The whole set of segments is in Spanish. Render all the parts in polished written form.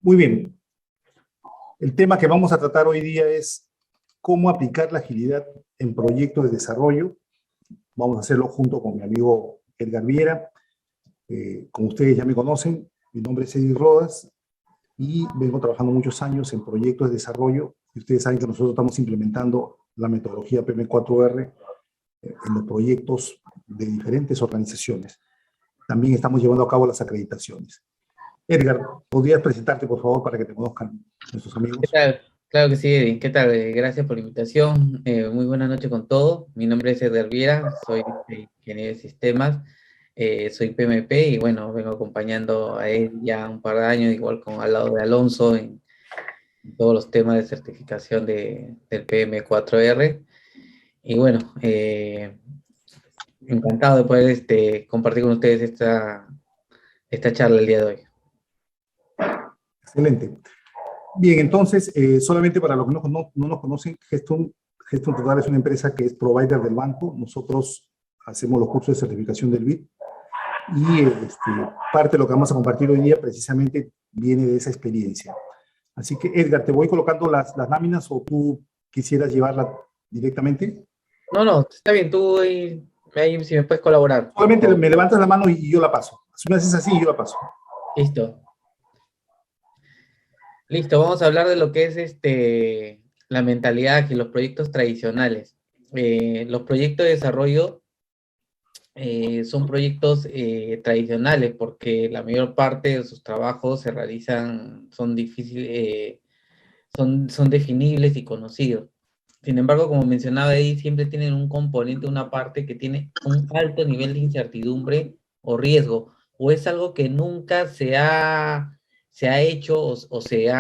Muy bien. El tema que vamos a tratar hoy día es cómo aplicar la agilidad en proyectos de desarrollo. Vamos a hacerlo junto con mi amigo Edgar Viera. Como ustedes ya me conocen, mi nombre es Eddie Rodas y vengo trabajando muchos años en proyectos de desarrollo. Y ustedes saben que nosotros estamos implementando la metodología PM4R en los proyectos de diferentes organizaciones. También estamos llevando a cabo las acreditaciones. Edgar, ¿podrías presentarte, por favor, para que te conozcan nuestros ¿Qué amigos? tal? Claro que sí, Eddie. ¿Qué tal? Gracias por la invitación. Muy buenas noches con todo. Mi nombre es Edgar Viera, soy ingeniero de sistemas, soy PMP y bueno, vengo acompañando a él ya un par de años, igual con al lado de Alonso en todos los temas de certificación del PM4R. Y bueno, encantado de poder compartir con ustedes esta charla el día de hoy. Excelente. Bien, entonces, solamente para los que no nos conocen, Geston Total es una empresa que es provider del banco. Nosotros hacemos los cursos de certificación del BID y parte de lo que vamos a compartir hoy día precisamente viene de esa experiencia. Así que, Edgar, ¿te voy colocando las láminas o tú quisieras llevarla directamente? No, no, está bien, tú ahí si me puedes colaborar, por Solamente favor. me levantas la mano y yo la paso. Si me haces así, yo la paso. Listo. Listo, vamos a hablar de lo que es la mentalidad y los proyectos tradicionales. Los proyectos de desarrollo son proyectos tradicionales porque la mayor parte de sus trabajos se realizan, son difíciles, son definibles y conocidos. Sin embargo, como mencionaba ahí, siempre tienen un componente, una parte que tiene un alto nivel de incertidumbre o riesgo, o es algo que nunca se ha hecho o se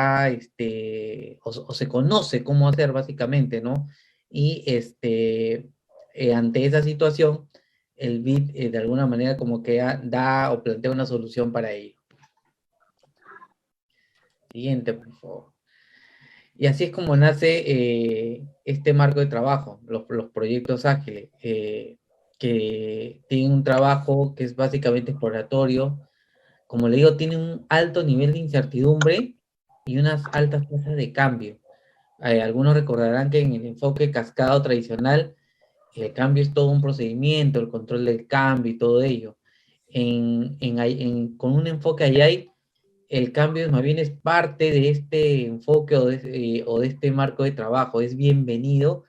conoce cómo hacer básicamente, ¿no? Y ante esa situación, el BID de alguna manera como que da o plantea una solución para ello. Siguiente, por favor. Y así es como nace este marco de trabajo, los proyectos ágiles, que tienen un trabajo que es básicamente exploratorio. Como le digo, tiene un alto nivel de incertidumbre y unas altas tasas de cambio. Algunos recordarán que en el enfoque cascado tradicional, el cambio es todo un procedimiento, el control del cambio y todo ello. Con un enfoque AI, el cambio más bien es parte de este enfoque o de este marco de trabajo, es bienvenido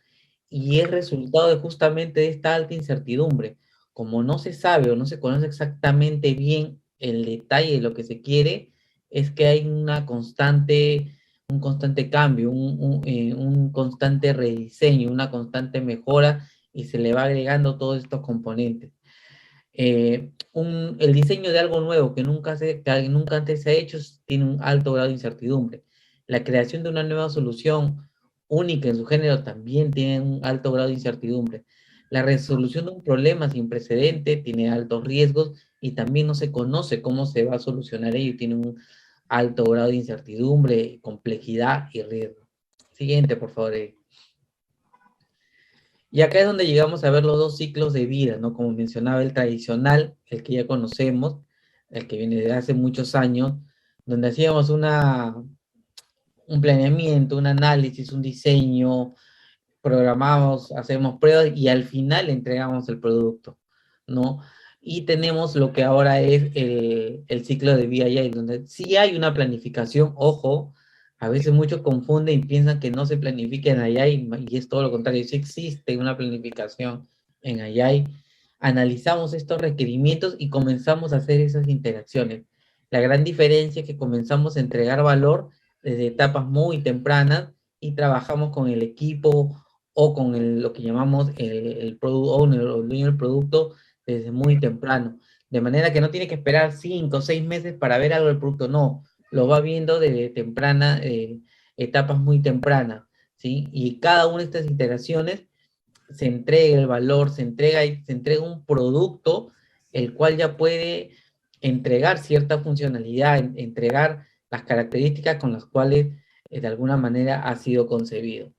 y es resultado de justamente de esta alta incertidumbre. Como no se sabe o no se conoce exactamente bien el detalle de lo que se quiere, es que hay un constante cambio, un constante rediseño, una constante mejora y se le va agregando todos estos componentes. El diseño de algo nuevo que nunca antes se ha hecho tiene un alto grado de incertidumbre. La creación de una nueva solución única en su género también tiene un alto grado de incertidumbre. La resolución de un problema sin precedente tiene altos riesgos y también no se conoce cómo se va a solucionar ello y tiene un alto grado de incertidumbre, complejidad y riesgo. Siguiente, por favor. Y acá es donde llegamos a ver los dos ciclos de vida, ¿no? Como mencionaba, el tradicional, el que ya conocemos, el que viene de hace muchos años, donde hacíamos un planeamiento, un análisis, un diseño, programamos, hacemos pruebas y al final entregamos el producto, ¿no? Y tenemos lo que ahora es el ciclo de BIA, donde sí hay una planificación, ojo, a veces muchos confunden y piensan que no se planifica en AI y es todo lo contrario, sí existe una planificación en AI. Analizamos estos requerimientos y comenzamos a hacer esas interacciones. La gran diferencia es que comenzamos a entregar valor desde etapas muy tempranas y trabajamos con el equipo o con lo que llamamos el product owner o el dueño del producto desde muy temprano. De manera que no tiene que esperar 5 o 6 meses para ver algo del producto, no. Lo va viendo desde temprana, etapas muy tempranas, ¿sí? Y cada una de estas iteraciones se entrega el valor, se entrega un producto el cual ya puede entregar cierta funcionalidad, entregar las características con las cuales de alguna manera ha sido concebido.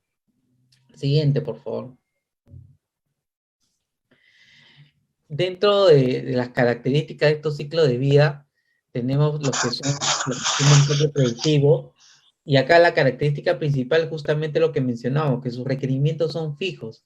Siguiente, por favor. dentro de las características de estos ciclos de vida, tenemos lo que son un enfoque predictivo, y acá la característica principal es justamente lo que mencionamos, que sus requerimientos son fijos,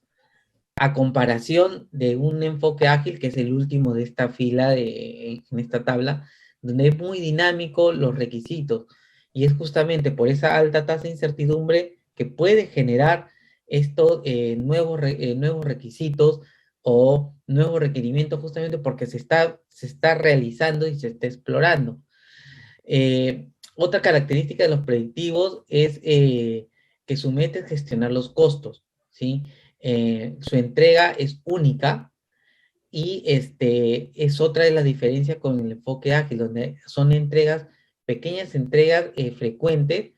a comparación de un enfoque ágil, que es el último de esta fila, en esta tabla, donde es muy dinámico los requisitos, y es justamente por esa alta tasa de incertidumbre que puede generar estos nuevos requisitos o nuevos requerimientos, justamente porque se está realizando y se está explorando. Otra característica de los predictivos es que su meta es gestionar los costos, ¿sí? Su entrega es única, y es otra de las diferencias con el enfoque ágil, donde son entregas, pequeñas entregas frecuentes,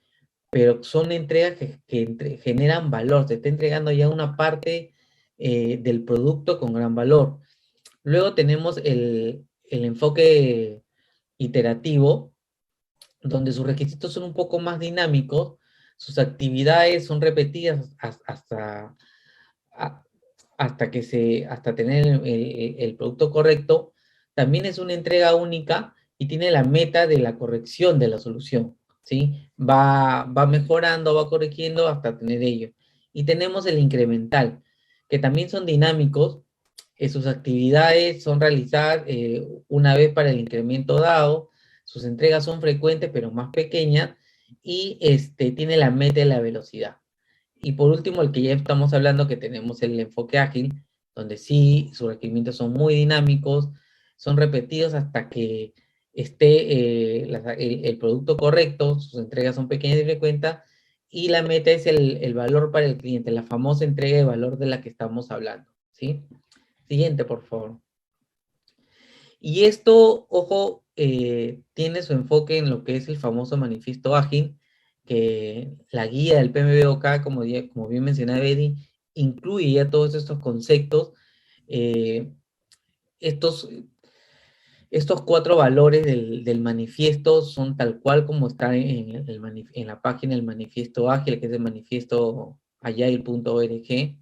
pero son entregas que generan valor, se está entregando ya una parte del producto con gran valor. Luego tenemos el enfoque iterativo, donde sus requisitos son un poco más dinámicos, sus actividades son repetidas hasta tener el producto correcto. También es una entrega única y tiene la meta de la corrección de la solución, ¿sí? Va mejorando, va corrigiendo hasta tener ello. Y tenemos el incremental, que también son dinámicos. Sus actividades son realizadas una vez para el incremento dado, sus entregas son frecuentes pero más pequeñas, y tiene la meta de la velocidad. Y por último, el que ya estamos hablando, que tenemos el enfoque ágil, donde sí, sus requerimientos son muy dinámicos, son repetidos hasta que esté el producto correcto, sus entregas son pequeñas y frecuentes, y la meta es el valor para el cliente, la famosa entrega de valor de la que estamos hablando, ¿sí? Siguiente, por favor. Y esto, ojo, tiene su enfoque en lo que es el famoso manifiesto ágil, que la guía del PMBOK, como bien mencionaba Eddie, incluye ya todos estos conceptos. eh, estos, estos cuatro valores del manifiesto son tal cual como está en la página del manifiesto ágil, que es el manifiesto agile.org,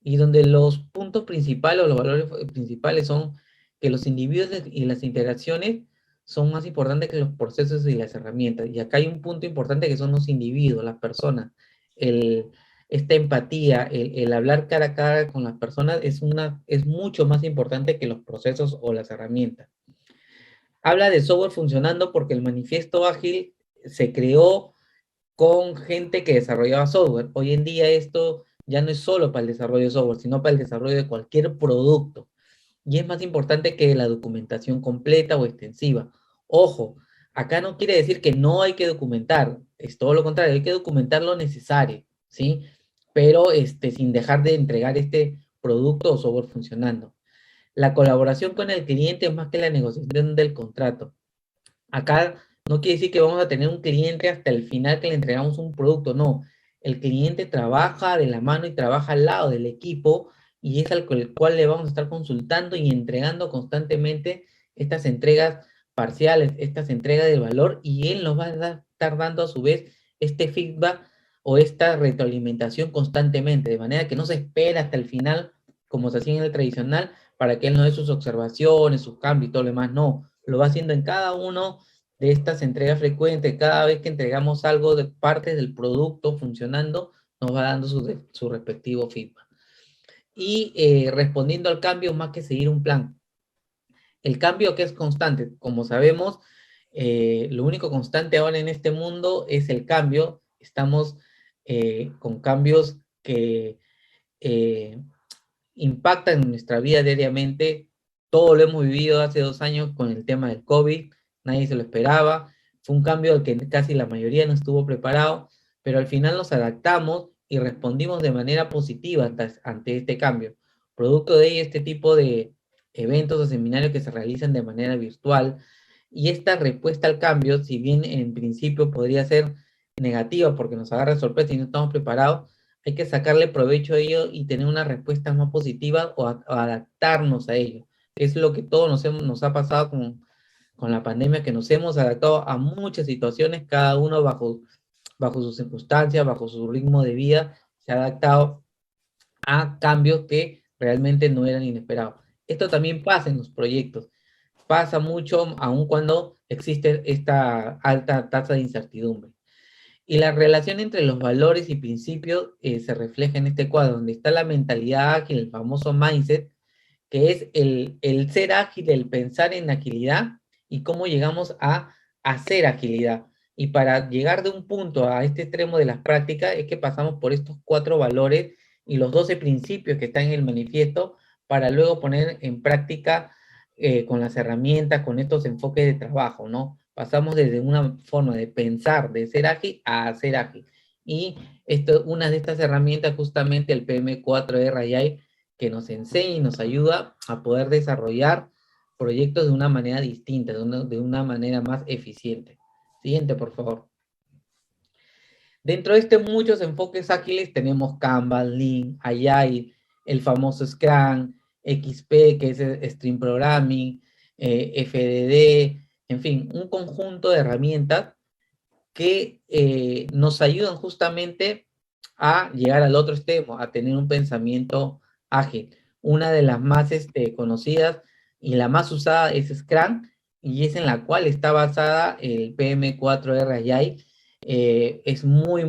y donde los puntos principales o los valores principales son que los individuos y las interacciones son más importantes que los procesos y las herramientas. Y acá hay un punto importante, que son los individuos, las personas. El, esta empatía, el hablar cara a cara con las personas es mucho más importante que los procesos o las herramientas. Habla de software funcionando porque el manifiesto ágil se creó con gente que desarrollaba software. Hoy en día esto ya no es solo para el desarrollo de software, sino para el desarrollo de cualquier producto. Y es más importante que la documentación completa o extensiva. Ojo, acá no quiere decir que no hay que documentar, es todo lo contrario, hay que documentar lo necesario, ¿sí? Pero sin dejar de entregar este producto o software funcionando. La colaboración con el cliente es más que la negociación del contrato. Acá no quiere decir que vamos a tener un cliente hasta el final que le entregamos un producto, no. El cliente trabaja de la mano y trabaja al lado del equipo, y es al cual le vamos a estar consultando y entregando constantemente estas entregas parciales, estas entregas de valor, y él nos va a estar dando a su vez este feedback o esta retroalimentación constantemente, de manera que no se espera hasta el final, como se hacía en el tradicional, para que él nos dé sus observaciones, sus cambios y todo lo demás. No, lo va haciendo en cada uno de estas entregas frecuentes. Cada vez que entregamos algo de parte del producto funcionando, nos va dando su respectivo feedback. Y respondiendo al cambio, más que seguir un plan. El cambio, que es constante, como sabemos, lo único constante ahora en este mundo es el cambio. Estamos con cambios que impactan en nuestra vida diariamente. Todo lo hemos vivido hace 2 años con el tema del COVID, nadie se lo esperaba, fue un cambio al que casi la mayoría no estuvo preparado, pero al final nos adaptamos y respondimos de manera positiva ante este cambio. Producto de ello, este tipo de eventos o seminarios que se realizan de manera virtual, y esta respuesta al cambio, si bien en principio podría ser negativa porque nos agarra sorpresa y no estamos preparados, hay que sacarle provecho a ello y tener una respuesta más positiva, o adaptarnos a ello. Es lo que todos nos ha pasado con la pandemia, que nos hemos adaptado a muchas situaciones, cada uno bajo sus circunstancias, bajo su ritmo de vida, se ha adaptado a cambios que realmente no eran inesperados. Esto también pasa en los proyectos. Pasa mucho aun cuando existe esta alta tasa de incertidumbre. Y la relación entre los valores y principios se refleja en este cuadro, donde está la mentalidad ágil, el famoso mindset, que es el ser ágil, el pensar en agilidad y cómo llegamos a hacer agilidad. Y para llegar de un punto a este extremo de las prácticas es que pasamos por estos 4 valores y los 12 principios que están en el manifiesto para luego poner en práctica con las herramientas, con estos enfoques de trabajo, ¿no? Pasamos desde una forma de pensar, de ser ágil, a hacer ágil. Y una de estas herramientas, justamente el PM4R Agile, que nos enseña y nos ayuda a poder desarrollar proyectos de una manera distinta, de una manera más eficiente. Siguiente, por favor. Dentro de muchos enfoques ágiles tenemos Kanban, Lean, Agile, el famoso Scrum, XP, que es Stream Programming, FDD, en fin, un conjunto de herramientas que nos ayudan justamente a llegar al otro extremo, a tener un pensamiento ágil. Una de las más conocidas y la más usada es Scrum, y es en la cual está basada el PM4R Agile. Es muy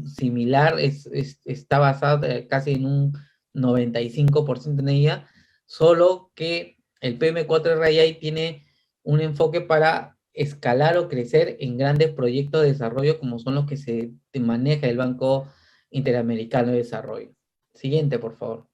similar, está basada casi en un 95% en ella, solo que el PM4R Agile tiene un enfoque para escalar o crecer en grandes proyectos de desarrollo como son los que se maneja el Banco Interamericano de Desarrollo. Siguiente, por favor.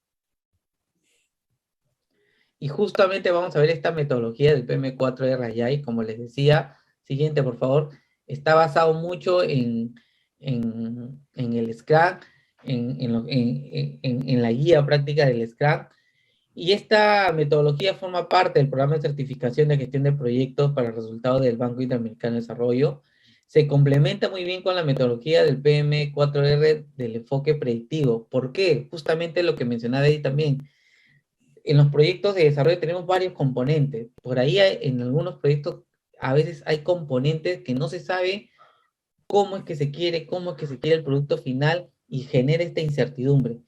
Y justamente vamos a ver esta metodología del PM4R Agile, como les decía. Siguiente, por favor. Está basado mucho en el Scrum, en la guía práctica del Scrum. Y esta metodología forma parte del programa de certificación de gestión de proyectos para resultados del Banco Interamericano de Desarrollo. Se complementa muy bien con la metodología del PM4R del enfoque predictivo. ¿Por qué? Justamente lo que mencionaba Eddie también. En los proyectos de desarrollo tenemos varios componentes. Por ahí en algunos proyectos a veces hay componentes que no se sabe cómo es que se quiere, el producto final y genera esta incertidumbre.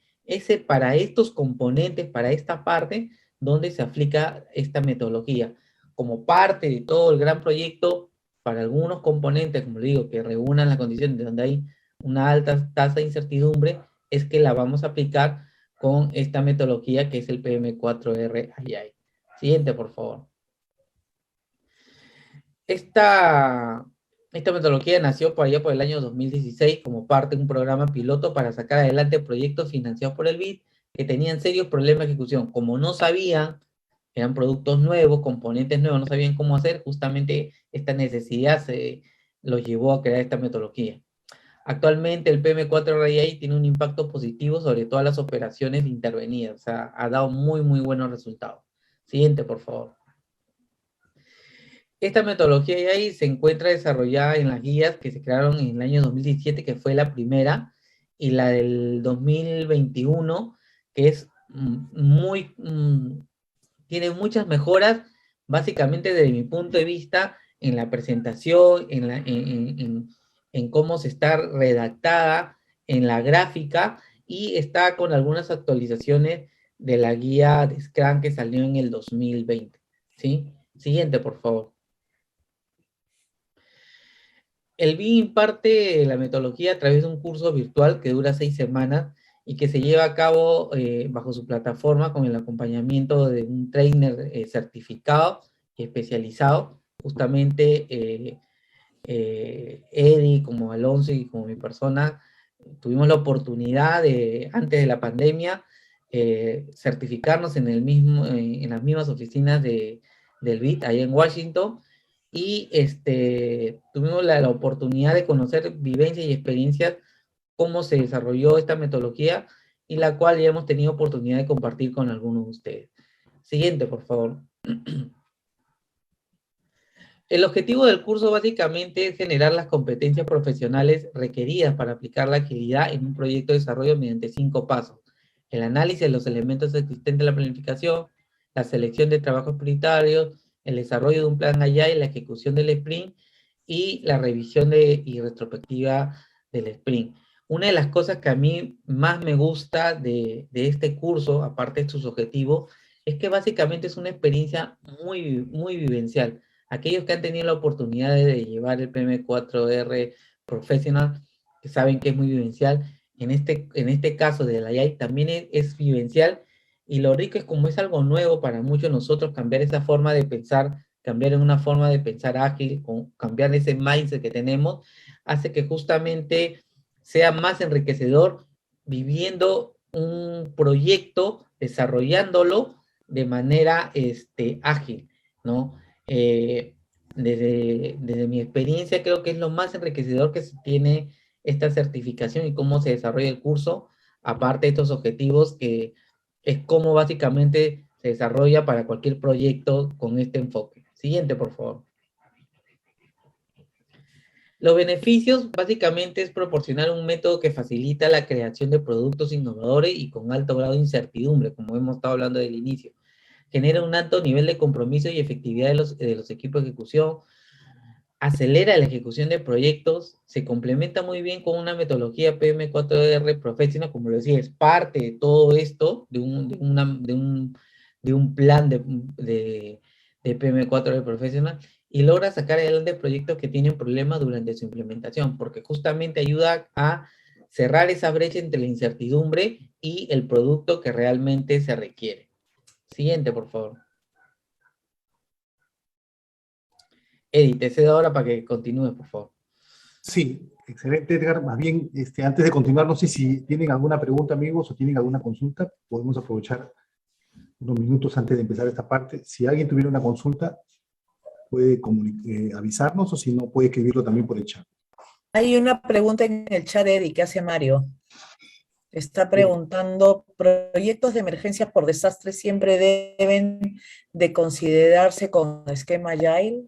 Para estos componentes, para esta parte, donde se aplica esta metodología. Como parte de todo el gran proyecto, para algunos componentes, como le digo, que reúnan las condiciones de donde hay una alta tasa de incertidumbre, es que la vamos a aplicar con esta metodología que es el PM4R Agile. Siguiente, por favor. Esta metodología nació por allá por el año 2016 como parte de un programa piloto para sacar adelante proyectos financiados por el BID que tenían serios problemas de ejecución. Como no sabían, eran productos nuevos, componentes nuevos, no sabían cómo hacer, justamente esta necesidad los llevó a crear esta metodología. Actualmente el PM4RI tiene un impacto positivo sobre todas las operaciones intervenidas, o sea, ha dado muy buenos resultados. Siguiente, por favor. Esta metodología de ahí se encuentra desarrollada en las guías que se crearon en el año 2017, que fue la primera, y la del 2021, que es tiene muchas mejoras, básicamente desde mi punto de vista, en la presentación, en cómo se está redactada, en la gráfica, y está con algunas actualizaciones de la guía de Scrum que salió en el 2020. ¿Sí? Siguiente, por favor. El BIM imparte la metodología a través de un curso virtual que dura 6 semanas y que se lleva a cabo bajo su plataforma con el acompañamiento de un trainer certificado y especializado. Justamente Eddie, como Alonso y como mi persona, tuvimos la oportunidad de, antes de la pandemia, certificarnos en las mismas oficinas del BIT, allá en Washington, y tuvimos la oportunidad de conocer vivencias y experiencias, cómo se desarrolló esta metodología, y la cual ya hemos tenido oportunidad de compartir con algunos de ustedes. Siguiente, por favor. El objetivo del curso básicamente es generar las competencias profesionales requeridas para aplicar la agilidad en un proyecto de desarrollo mediante 5 pasos. El análisis de los elementos existentes de la planificación, la selección de trabajos prioritarios, el desarrollo de un plan Agile, la ejecución del sprint y la revisión y retrospectiva del sprint. Una de las cosas que a mí más me gusta de este curso, aparte de sus objetivos, es que básicamente es una experiencia muy vivencial. Aquellos que han tenido la oportunidad de llevar el PM4R Professional, que saben que es muy vivencial, en este caso de la AI también es vivencial, y lo rico es como es algo nuevo para muchos de nosotros, cambiar esa forma de pensar, cambiar en una forma de pensar ágil, cambiar ese mindset que tenemos, hace que justamente sea más enriquecedor viviendo un proyecto, desarrollándolo de manera ágil, ¿no? Desde mi experiencia creo que es lo más enriquecedor que se tiene esta certificación y cómo se desarrolla el curso, aparte de estos objetivos, que es cómo básicamente se desarrolla para cualquier proyecto con este enfoque. Siguiente, por favor. Los beneficios básicamente es proporcionar un método que facilita la creación de productos innovadores y con alto grado de incertidumbre, como hemos estado hablando del inicio. Genera un alto nivel de compromiso y efectividad de los equipos de ejecución, acelera la ejecución de proyectos, se complementa muy bien con una metodología PM4R Professional, como lo decía, es parte de todo esto, de un plan de PM4R Professional, y logra sacar adelante proyectos que tienen problemas durante su implementación, porque justamente ayuda a cerrar esa brecha entre la incertidumbre y el producto que realmente se requiere. Siguiente, por favor. Eddie, te cedo ahora para que continúes, por favor. Sí, excelente, Edgar. Más bien, antes de continuar, no sé si tienen alguna pregunta, amigos, o tienen alguna consulta. Podemos aprovechar unos minutos antes de empezar esta parte. Si alguien tuviera una consulta, puede avisarnos, o si no, puede escribirlo también por el chat. Hay una pregunta en el chat, Eddie, que hace Mario. Está Bien. preguntando, ¿proyectos de emergencia por desastre siempre deben de considerarse con esquema Agile?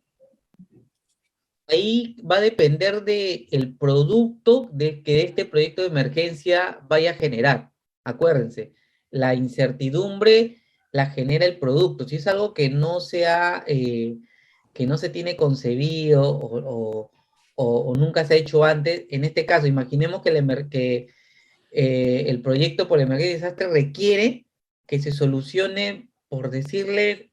Ahí va a depender del producto que este proyecto de emergencia vaya a generar. Acuérdense, la incertidumbre la genera el producto. Si es algo que no que no se tiene concebido o nunca se ha hecho antes, en este caso, imaginemos que el proyecto por emergencia y desastre requiere que se solucione, por decirle,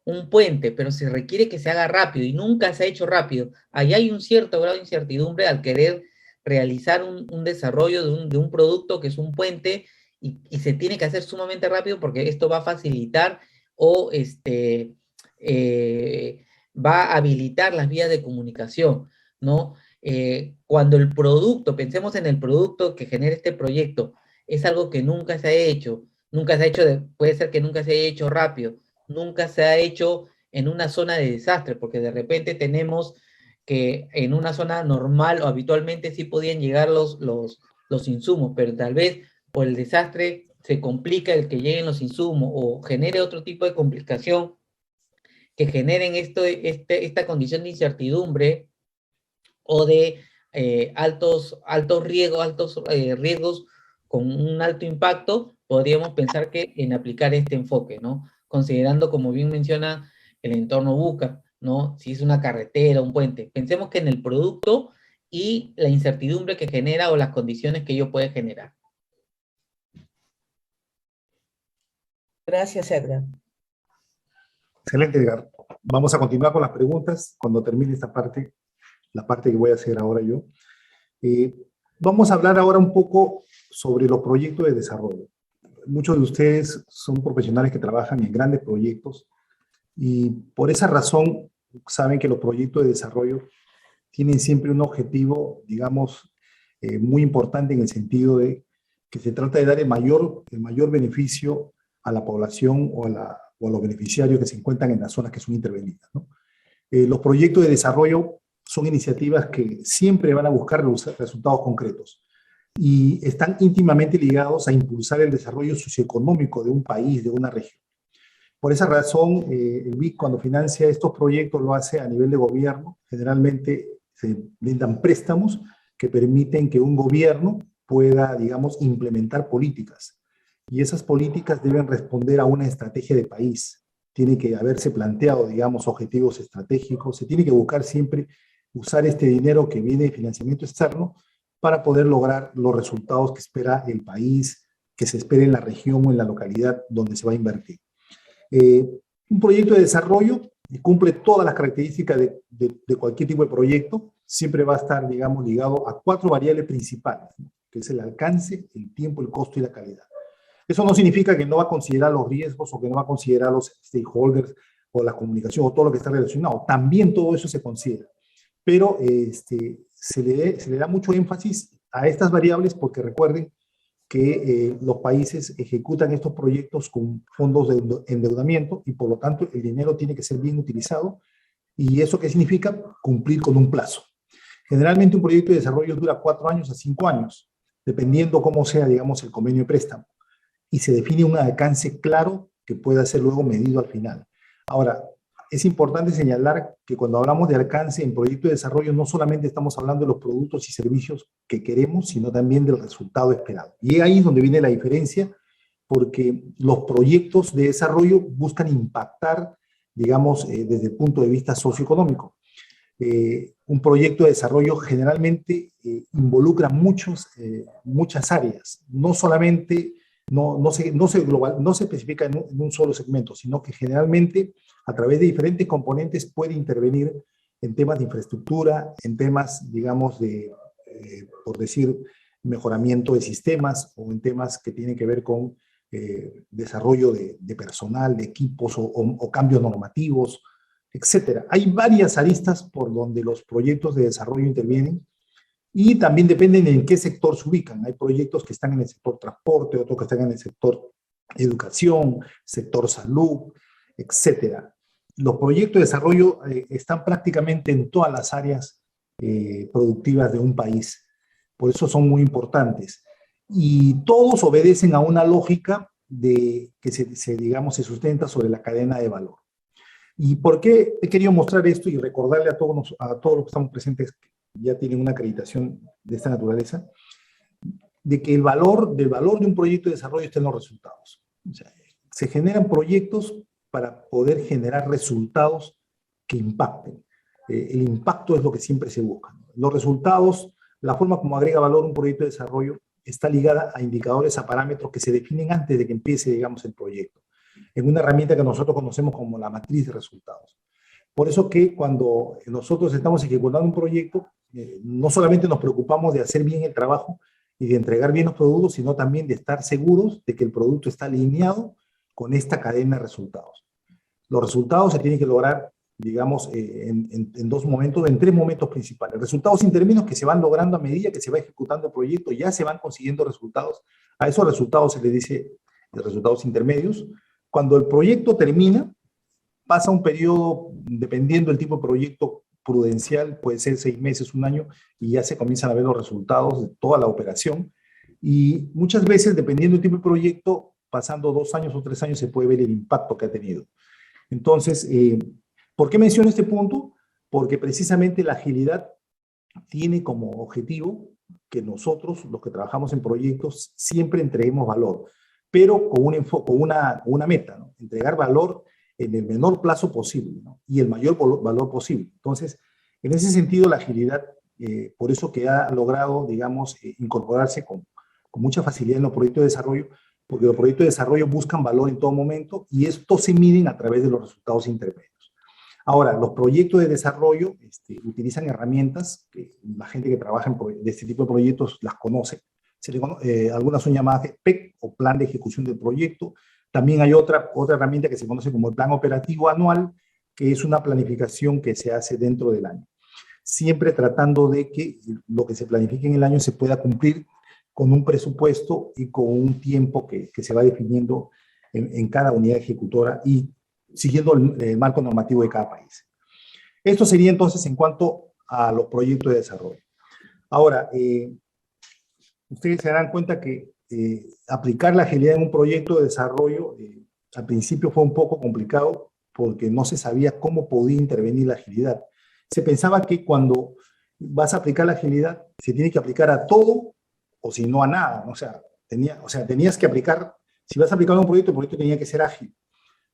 un puente, pero se requiere que se haga rápido y nunca se ha hecho rápido. Ahí hay un cierto grado de incertidumbre al querer realizar un desarrollo de un producto que es un puente y se tiene que hacer sumamente rápido porque esto va a facilitar o va a habilitar las vías de comunicación, ¿no? Cuando el producto, pensemos en el producto que genera este proyecto, es algo que nunca se ha hecho, puede ser que nunca se haya hecho rápido, nunca se ha hecho en una zona de desastre, porque de repente tenemos que en una zona normal o habitualmente sí podían llegar los insumos, pero tal vez por el desastre se complica el que lleguen los insumos o genere otro tipo de complicación que generen esta condición de incertidumbre o de altos riesgos con un alto impacto, podríamos pensar que en aplicar este enfoque, ¿no? Considerando, como bien menciona, el entorno buca, ¿no? Si es una carretera, un puente. Pensemos que en el producto y la incertidumbre que genera o las condiciones que ello puede generar. Gracias, Edgar. Excelente, Edgar. Vamos a continuar con las preguntas cuando termine esta parte, la parte que voy a hacer ahora yo. Vamos a hablar ahora un poco sobre los proyectos de desarrollo. Muchos de ustedes son profesionales que trabajan en grandes proyectos y por esa razón saben que los proyectos de desarrollo tienen siempre un objetivo, digamos, muy importante en el sentido de que se trata de dar el mayor beneficio a la población o a los beneficiarios que se encuentran en las zonas que son intervenidas, ¿no? Los proyectos de desarrollo son iniciativas que siempre van a buscar resultados concretos y están íntimamente ligados a impulsar el desarrollo socioeconómico de un país, de una región. Por esa razón, el BIC cuando financia estos proyectos lo hace a nivel de gobierno. Generalmente se brindan préstamos que permiten que un gobierno pueda, digamos, implementar políticas. Y esas políticas deben responder a una estrategia de país. Tiene que haberse planteado, digamos, objetivos estratégicos. Se tiene que buscar siempre usar este dinero que viene de financiamiento externo para poder lograr los resultados que espera el país que se espere en la región o en la localidad donde se va a invertir. Un proyecto de desarrollo cumple todas las características de cualquier tipo de proyecto, siempre va a estar, digamos, ligado a 4 variables principales, ¿no? Que es el alcance, el tiempo, el costo y la calidad. Eso no significa que no va a considerar los riesgos o que no va a considerar los stakeholders o la comunicación o todo lo que está relacionado. También todo eso se considera. Pero se le da mucho énfasis a estas variables porque recuerden que los países ejecutan estos proyectos con fondos de endeudamiento y por lo tanto el dinero tiene que ser bien utilizado. ¿Y eso qué significa? Cumplir con un plazo. Generalmente un proyecto de desarrollo dura 4 años a 5 años, dependiendo cómo sea, digamos, el convenio de préstamo. Y se define un alcance claro que pueda ser luego medido al final. Ahora, es importante señalar que cuando hablamos de alcance en proyecto de desarrollo, no solamente estamos hablando de los productos y servicios que queremos, sino también del resultado esperado. Y ahí es donde viene la diferencia, porque los proyectos de desarrollo buscan impactar, digamos, desde el punto de vista socioeconómico. Un proyecto de desarrollo generalmente involucra muchas áreas, no solamente, no se especifica en un solo segmento, sino que generalmente a través de diferentes componentes puede intervenir en temas de infraestructura, en temas, digamos, por decir, mejoramiento de sistemas o en temas que tienen que ver con desarrollo de personal, de equipos o cambios normativos, etcétera. Hay varias aristas por donde los proyectos de desarrollo intervienen y también dependen en qué sector se ubican. Hay proyectos que están en el sector transporte, otros que están en el sector educación, sector salud, etcétera. Los proyectos de desarrollo están prácticamente en todas las áreas productivas de un país. Por eso son muy importantes. Y todos obedecen a una lógica que digamos, se sustenta sobre la cadena de valor. ¿Y por qué he querido mostrar esto y recordarle a todos los que estamos presentes, que ya tienen una acreditación de esta naturaleza, de que el valor de un proyecto de desarrollo está en los resultados? O sea, se generan proyectos para poder generar resultados que impacten. El impacto es lo que siempre se busca, ¿no? Los resultados, la forma como agrega valor un proyecto de desarrollo está ligada a indicadores, a parámetros que se definen antes de que empiece, digamos, el proyecto, en una herramienta que nosotros conocemos como la matriz de resultados. Por eso que cuando nosotros estamos ejecutando un proyecto, no solamente nos preocupamos de hacer bien el trabajo y de entregar bien los productos, sino también de estar seguros de que el producto está alineado con esta cadena de resultados. Los resultados se tienen que lograr, digamos, en 2 momentos, en 3 momentos principales. Resultados intermedios que se van logrando a medida que se va ejecutando el proyecto, ya se van consiguiendo resultados. A esos resultados se les dice resultados intermedios. Cuando el proyecto termina, pasa un periodo, dependiendo del tipo de proyecto prudencial, puede ser 6 meses, 1 año, y ya se comienzan a ver los resultados de toda la operación. Y muchas veces, dependiendo del tipo de proyecto, pasando 2 años o 3 años, se puede ver el impacto que ha tenido. Entonces, ¿por qué menciono este punto? Porque precisamente la agilidad tiene como objetivo que nosotros, los que trabajamos en proyectos, siempre entreguemos valor, pero con un enfoque, con una meta, ¿no? Entregar valor en el menor plazo posible, ¿no? Y el mayor valor posible. Entonces, en ese sentido, la agilidad, por eso que ha logrado, digamos, incorporarse con mucha facilidad en los proyectos de desarrollo, porque los proyectos de desarrollo buscan valor en todo momento y estos se miden a través de los resultados intermedios. Ahora, los proyectos de desarrollo utilizan herramientas que la gente que trabaja de este tipo de proyectos las conoce. Algunas son llamadas PEC o Plan de Ejecución del Proyecto. También hay otra herramienta que se conoce como el Plan Operativo Anual, que es una planificación que se hace dentro del año. Siempre tratando de que lo que se planifique en el año se pueda cumplir con un presupuesto y con un tiempo que se va definiendo en cada unidad ejecutora y siguiendo el marco normativo de cada país. Esto sería entonces en cuanto a los proyectos de desarrollo. Ahora, ustedes se darán cuenta que aplicar la agilidad en un proyecto de desarrollo al principio fue un poco complicado porque no se sabía cómo podía intervenir la agilidad. Se pensaba que cuando vas a aplicar la agilidad se tiene que aplicar a todo o si no a nada. O sea, tenías que aplicar, si vas a aplicar un proyecto, el proyecto tenía que ser ágil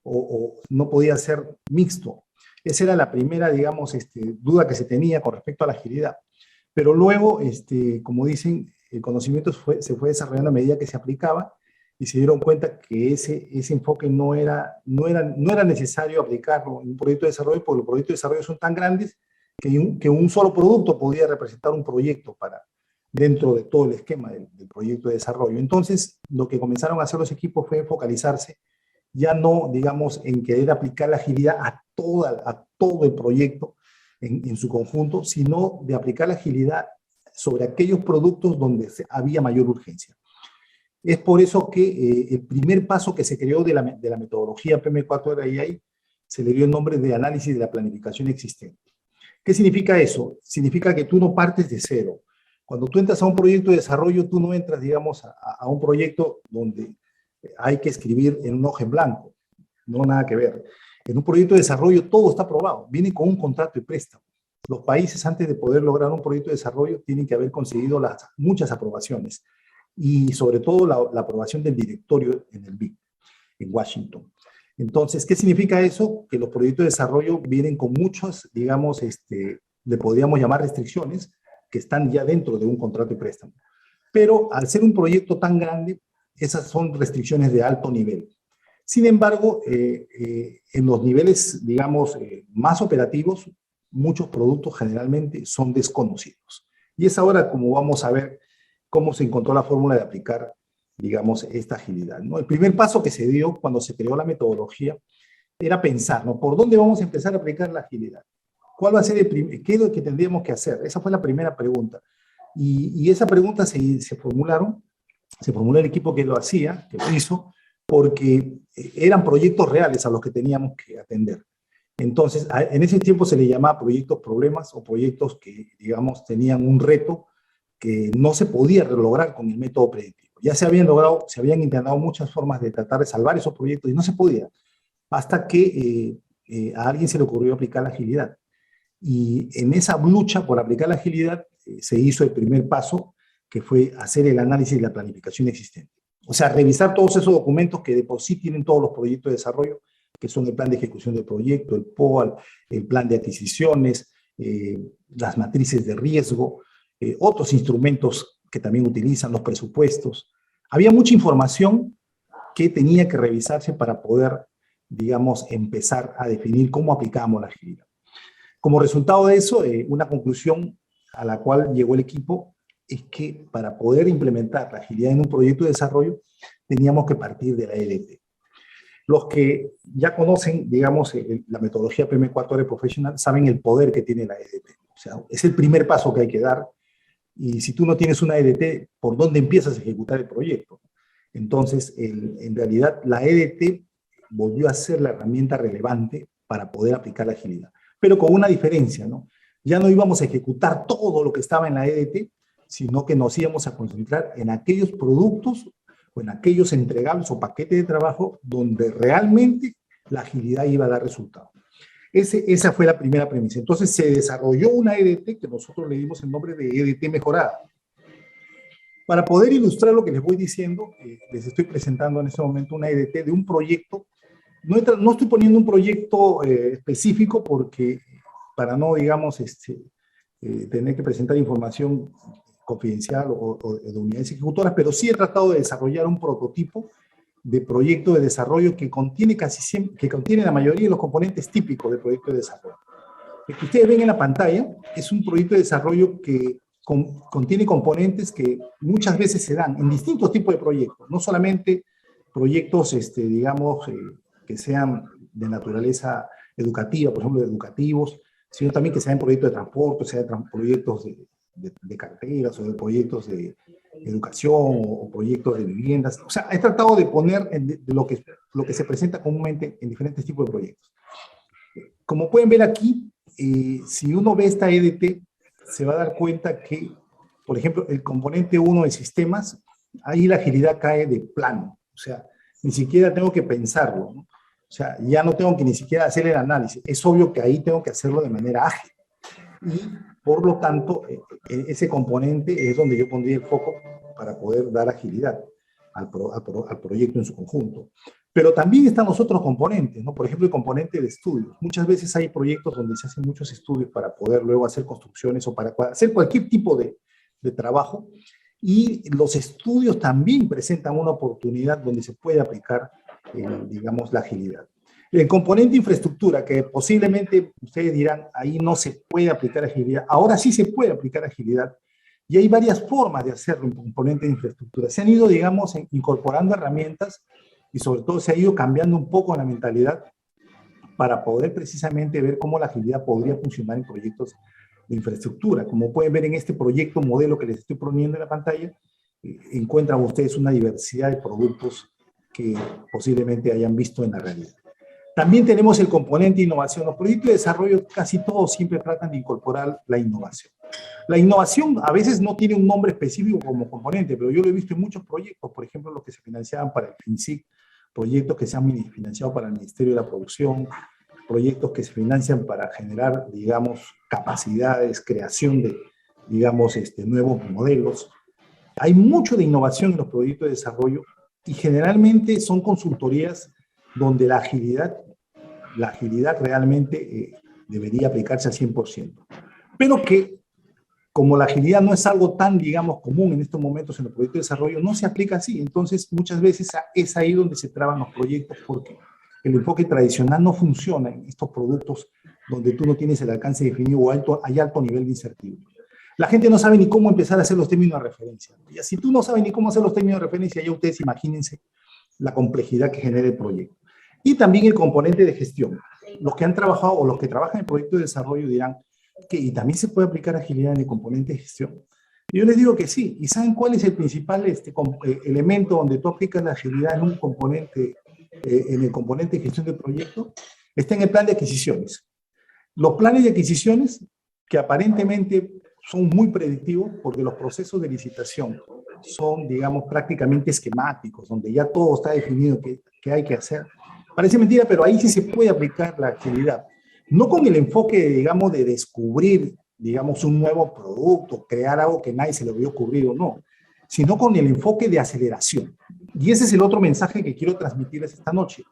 o no podía ser mixto. Esa era la primera, digamos, duda que se tenía con respecto a la agilidad. Pero luego, como dicen, el conocimiento se fue desarrollando a medida que se aplicaba y se dieron cuenta que ese enfoque no era necesario aplicarlo en un proyecto de desarrollo, porque los proyectos de desarrollo son tan grandes que un solo producto podía representar un proyecto dentro de todo el esquema del proyecto de desarrollo. Entonces, lo que comenzaron a hacer los equipos fue focalizarse ya no, digamos, en querer aplicar la agilidad a todo el proyecto en su conjunto, sino de aplicar la agilidad sobre aquellos productos donde había mayor urgencia. Es por eso que el primer paso que se creó de la metodología PM4RI se le dio el nombre de análisis de la planificación existente. ¿Qué significa eso? Significa que tú no partes de cero. Cuando tú entras a un proyecto de desarrollo, tú no entras, digamos, a un proyecto donde hay que escribir en un hoja en blanco. No, nada que ver. En un proyecto de desarrollo todo está aprobado. Viene con un contrato de préstamo. Los países, antes de poder lograr un proyecto de desarrollo, tienen que haber conseguido muchas aprobaciones. Y sobre todo la aprobación del directorio en el BID, en Washington. Entonces, ¿qué significa eso? Que los proyectos de desarrollo vienen con muchas, digamos, le podríamos llamar restricciones, que están ya dentro de un contrato de préstamo. Pero al ser un proyecto tan grande, esas son restricciones de alto nivel. Sin embargo, en los niveles, digamos, más operativos, muchos productos generalmente son desconocidos. Y es ahora como vamos a ver cómo se encontró la fórmula de aplicar, digamos, esta agilidad, ¿no? El primer paso que se dio cuando se creó la metodología era pensar, ¿no? ¿Por dónde vamos a empezar a aplicar la agilidad? ¿Cuál va a ser qué es lo que tendríamos que hacer? Esa fue la primera pregunta. Y esa pregunta se formuló el equipo que lo hacía, que lo hizo, porque eran proyectos reales a los que teníamos que atender. Entonces, en ese tiempo se le llamaba proyectos problemas o proyectos que, digamos, tenían un reto que no se podía lograr con el método predictivo. Ya se habían intentado muchas formas de tratar de salvar esos proyectos y no se podía, hasta que a alguien se le ocurrió aplicar la agilidad. Y en esa lucha por aplicar la agilidad se hizo el primer paso, que fue hacer el análisis de la planificación existente. O sea, revisar todos esos documentos que de por sí tienen todos los proyectos de desarrollo, que son el plan de ejecución del proyecto, el POAL, el plan de adquisiciones, las matrices de riesgo, otros instrumentos que también utilizan, los presupuestos. Había mucha información que tenía que revisarse para poder, digamos, empezar a definir cómo aplicábamos la agilidad. Como resultado de eso, una conclusión a la cual llegó el equipo es que para poder implementar la agilidad en un proyecto de desarrollo, teníamos que partir de la EDT. Los que ya conocen, digamos, la metodología PM4R Professional saben el poder que tiene la EDT. O sea, es el primer paso que hay que dar. Y si tú no tienes una EDT, ¿por dónde empiezas a ejecutar el proyecto? Entonces, en realidad, la EDT volvió a ser la herramienta relevante para poder aplicar la agilidad. Pero con una diferencia, ¿no? Ya no íbamos a ejecutar todo lo que estaba en la EDT, sino que nos íbamos a concentrar en aquellos productos o en aquellos entregables o paquetes de trabajo donde realmente la agilidad iba a dar resultado. Esa fue la primera premisa. Entonces se desarrolló una EDT que nosotros le dimos el nombre de EDT mejorada. Para poder ilustrar lo que les voy diciendo, les estoy presentando en este momento una EDT de un proyecto. No estoy poniendo un proyecto específico porque para no, digamos, tener que presentar información confidencial o de unidades ejecutoras, pero sí he tratado de desarrollar un prototipo de proyecto de desarrollo que contiene la mayoría de los componentes típicos del proyecto de desarrollo. El que ustedes ven en la pantalla es un proyecto de desarrollo que contiene componentes que muchas veces se dan en distintos tipos de proyectos, no solamente proyectos, digamos, que sean de naturaleza educativa, por ejemplo, educativos, sino también que sean proyectos de transporte, sean proyectos de carreteras o de proyectos de educación o proyectos de viviendas. O sea, he tratado de poner lo que se presenta comúnmente en diferentes tipos de proyectos. Como pueden ver aquí, si uno ve esta EDT, se va a dar cuenta que, por ejemplo, el componente 1 de sistemas, ahí la agilidad cae de plano. O sea, ni siquiera tengo que pensarlo, ¿no? O sea, ya no tengo que ni siquiera hacer el análisis. Es obvio que ahí tengo que hacerlo de manera ágil. Y, por lo tanto, ese componente es donde yo pondría el foco para poder dar agilidad al proyecto en su conjunto. Pero también están los otros componentes, ¿no? Por ejemplo, el componente de estudios. Muchas veces hay proyectos donde se hacen muchos estudios para poder luego hacer construcciones o para hacer cualquier tipo de trabajo. y los estudios también presentan una oportunidad donde se puede aplicar, digamos, la agilidad. El componente infraestructura, que posiblemente ustedes dirán, ahí no se puede aplicar agilidad, ahora sí se puede aplicar agilidad, y hay varias formas de hacerlo en componente de infraestructura. Se han ido, digamos, incorporando herramientas y sobre todo se ha ido cambiando un poco la mentalidad para poder precisamente ver cómo la agilidad podría funcionar en proyectos de infraestructura. Como pueden ver en este proyecto modelo que les estoy poniendo en la pantalla, encuentran ustedes una diversidad de productos que posiblemente hayan visto en la realidad. También tenemos el componente innovación. Los proyectos de desarrollo casi todos siempre tratan de incorporar la innovación. La innovación a veces no tiene un nombre específico como componente, pero yo lo he visto en muchos proyectos, por ejemplo, los que se financiaban para el FINSIC, proyectos que se han financiado para el Ministerio de la Producción, proyectos que se financian para generar, digamos, capacidades, creación de, digamos, nuevos modelos. Hay mucho de innovación en los proyectos de desarrollo y generalmente son consultorías donde la agilidad realmente debería aplicarse al 100%. Pero que, como la agilidad no es algo tan, digamos, común en estos momentos en los proyectos de desarrollo, no se aplica así. Entonces, muchas veces es ahí donde se traban los proyectos porque el enfoque tradicional no funciona en estos productos donde tú no tienes el alcance definido o hay alto nivel de incertidumbre. La gente no sabe ni cómo empezar a hacer los términos de referencia. Y si tú no sabes ni cómo hacer los términos de referencia, ya ustedes imagínense la complejidad que genera el proyecto. Y también el componente de gestión. Los que han trabajado o los que trabajan en proyectos de desarrollo dirán que y también se puede aplicar agilidad en el componente de gestión. Y yo les digo que sí. ¿Y saben cuál es el principal elemento donde tú aplicas la agilidad en un componente, en el componente de gestión del proyecto? Está en el plan de adquisiciones. Los planes de adquisiciones, que aparentemente son muy predictivos porque los procesos de licitación son, digamos, prácticamente esquemáticos, donde ya todo está definido qué hay que hacer. Parece mentira, pero ahí sí se puede aplicar la agilidad. No con el enfoque, digamos, de descubrir, digamos, un nuevo producto, crear algo que nadie se le había ocurrido, no, sino con el enfoque de aceleración. Y ese es el otro mensaje que quiero transmitirles esta noche.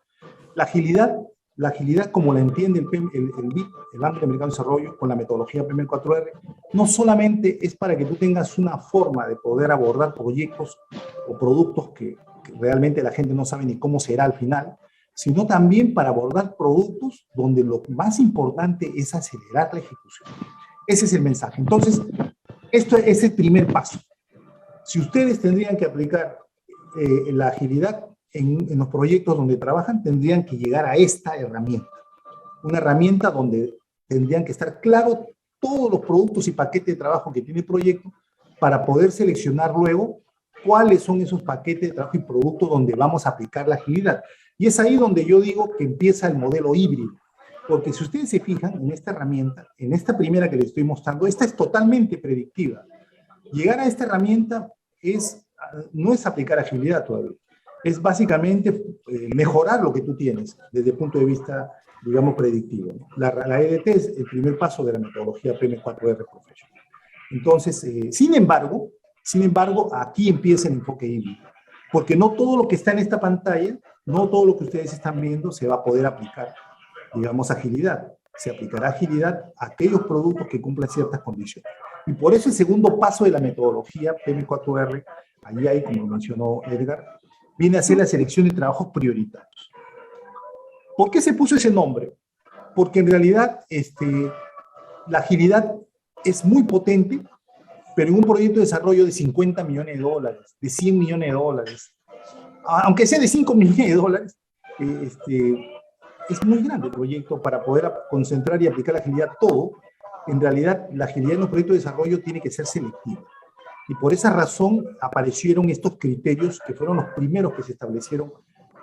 La agilidad como la entiende el BIP, el Banco de Mercado de Desarrollo, con la metodología PM4R, no solamente es para que tú tengas una forma de poder abordar proyectos o productos que realmente la gente no sabe ni cómo será al final, sino también para abordar productos donde lo más importante es acelerar la ejecución. Ese es el mensaje. Entonces, esto es el primer paso. Si ustedes tendrían que aplicar la agilidad en los proyectos donde trabajan, tendrían que llegar a esta herramienta. Una herramienta donde tendrían que estar claros todos los productos y paquetes de trabajo que tiene el proyecto para poder seleccionar luego cuáles son esos paquetes de trabajo y productos donde vamos a aplicar la agilidad. Y es ahí donde yo digo que empieza el modelo híbrido. Porque si ustedes se fijan en esta herramienta, en esta primera que les estoy mostrando, esta es totalmente predictiva. Llegar a esta herramienta no es aplicar agilidad todavía. Es básicamente mejorar lo que tú tienes desde el punto de vista, digamos, predictivo. La EDT es el primer paso de la metodología PM4R Professional. Entonces, sin embargo, aquí empieza el enfoque híbrido. Porque no todo lo que está en esta pantalla, no todo lo que ustedes están viendo se va a poder aplicar, digamos, agilidad. Se aplicará agilidad a aquellos productos que cumplan ciertas condiciones. Y por eso el segundo paso de la metodología PM4R, allí hay, como mencionó Edgar, viene a ser la selección de trabajos prioritarios. ¿Por qué se puso ese nombre? Porque en realidad la agilidad es muy potente, pero en un proyecto de desarrollo de 50 millones de dólares, de 100 millones de dólares, aunque sea de 5 millones de dólares, es muy grande el proyecto para poder concentrar y aplicar la agilidad todo. En realidad, la agilidad en los proyectos de desarrollo tiene que ser selectiva. Y por esa razón aparecieron estos criterios que fueron los primeros que se establecieron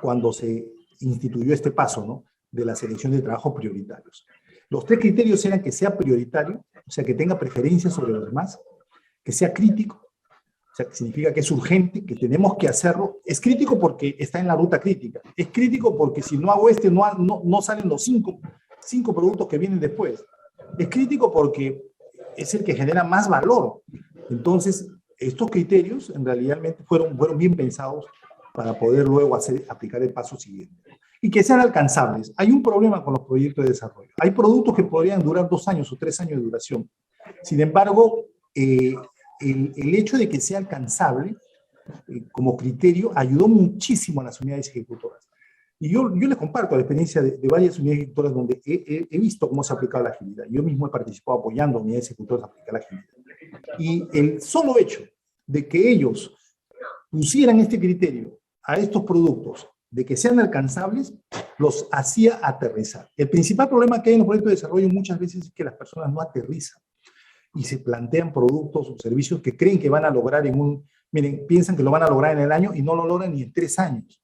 cuando se instituyó este paso, ¿no?, de la selección de trabajos prioritarios. Los 3 criterios eran que sea prioritario, o sea, que tenga preferencia sobre los demás, que sea crítico, o sea, que significa que es urgente, que tenemos que hacerlo. Es crítico porque está en la ruta crítica. Es crítico porque si no hago no salen los cinco productos que vienen después. Es crítico porque es el que genera más valor. Entonces, estos criterios en realidad fueron bien pensados para poder luego aplicar el paso siguiente. Y que sean alcanzables. Hay un problema con los proyectos de desarrollo. Hay productos que podrían durar 2 años o 3 años de duración. Sin embargo, el hecho de que sea alcanzable como criterio ayudó muchísimo a las unidades ejecutoras. Y yo les comparto la experiencia de varias unidades ejecutoras donde he visto cómo se ha aplicado la agilidad. Yo mismo he participado apoyando a unidades ejecutoras a aplicar la agilidad. Y el solo hecho de que ellos pusieran este criterio a estos productos, de que sean alcanzables, los hacía aterrizar. El principal problema que hay en los proyectos de desarrollo muchas veces es que las personas no aterrizan y se plantean productos o servicios que creen que van a lograr miren, piensan que lo van a lograr en el año y no lo logran ni en 3 años.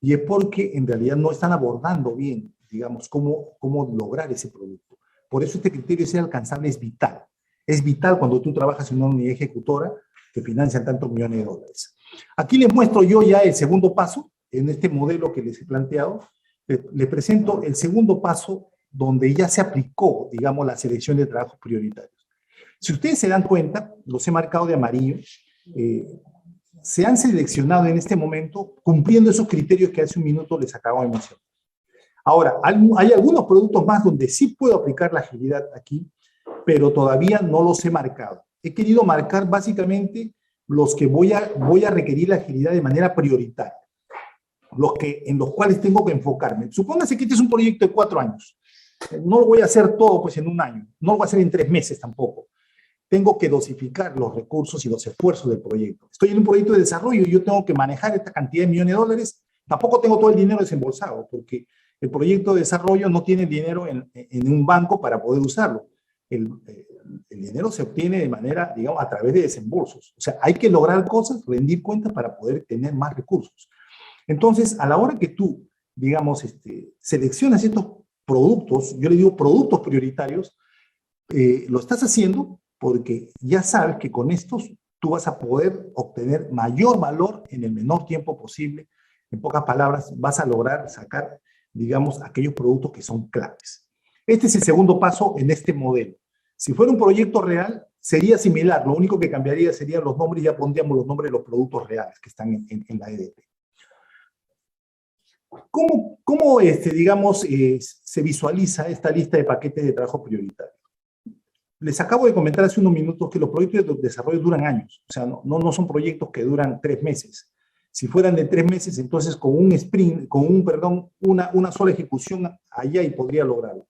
Y es porque en realidad no están abordando bien, digamos, cómo lograr ese producto. Por eso este criterio de ser alcanzable es vital. Es vital cuando tú trabajas en una unidad ejecutora que financian tantos millones de dólares. Aquí les muestro yo ya el segundo paso, en este modelo que les he planteado. Les presento el segundo paso donde ya se aplicó, digamos, la selección de trabajos prioritarios. Si ustedes se dan cuenta, los he marcado de amarillo, se han seleccionado en este momento cumpliendo esos criterios que hace un minuto les acabo de mencionar. Ahora, hay algunos productos más donde sí puedo aplicar la agilidad aquí, pero todavía no los he marcado. He querido marcar básicamente los que voy a requerir la agilidad de manera prioritaria, en los cuales tengo que enfocarme. Supóngase que este es un proyecto de 4 años. No lo voy a hacer todo pues, en un año, no lo voy a hacer en 3 meses tampoco. Tengo que dosificar los recursos y los esfuerzos del proyecto. Estoy en un proyecto de desarrollo y yo tengo que manejar esta cantidad de millones de dólares. Tampoco tengo todo el dinero desembolsado, porque el proyecto de desarrollo no tiene dinero en un banco para poder usarlo. El dinero se obtiene de manera, digamos, a través de desembolsos. O sea, hay que lograr cosas, rendir cuentas para poder tener más recursos. Entonces, a la hora que tú, digamos, seleccionas estos productos, yo le digo productos prioritarios, lo estás haciendo porque ya sabes que con estos tú vas a poder obtener mayor valor en el menor tiempo posible. En pocas palabras, vas a lograr sacar, digamos, aquellos productos que son claves. Este es el segundo paso en este modelo. Si fuera un proyecto real, sería similar. Lo único que cambiaría serían los nombres, ya pondríamos los nombres de los productos reales que están en la EDP. ¿Cómo digamos, se visualiza esta lista de paquetes de trabajo prioritario? Les acabo de comentar hace unos minutos que los proyectos de desarrollo duran años. O sea, no son proyectos que duran 3 meses. Si fueran de 3 meses, entonces con un sprint, una sola ejecución, allá y podría lograrlo.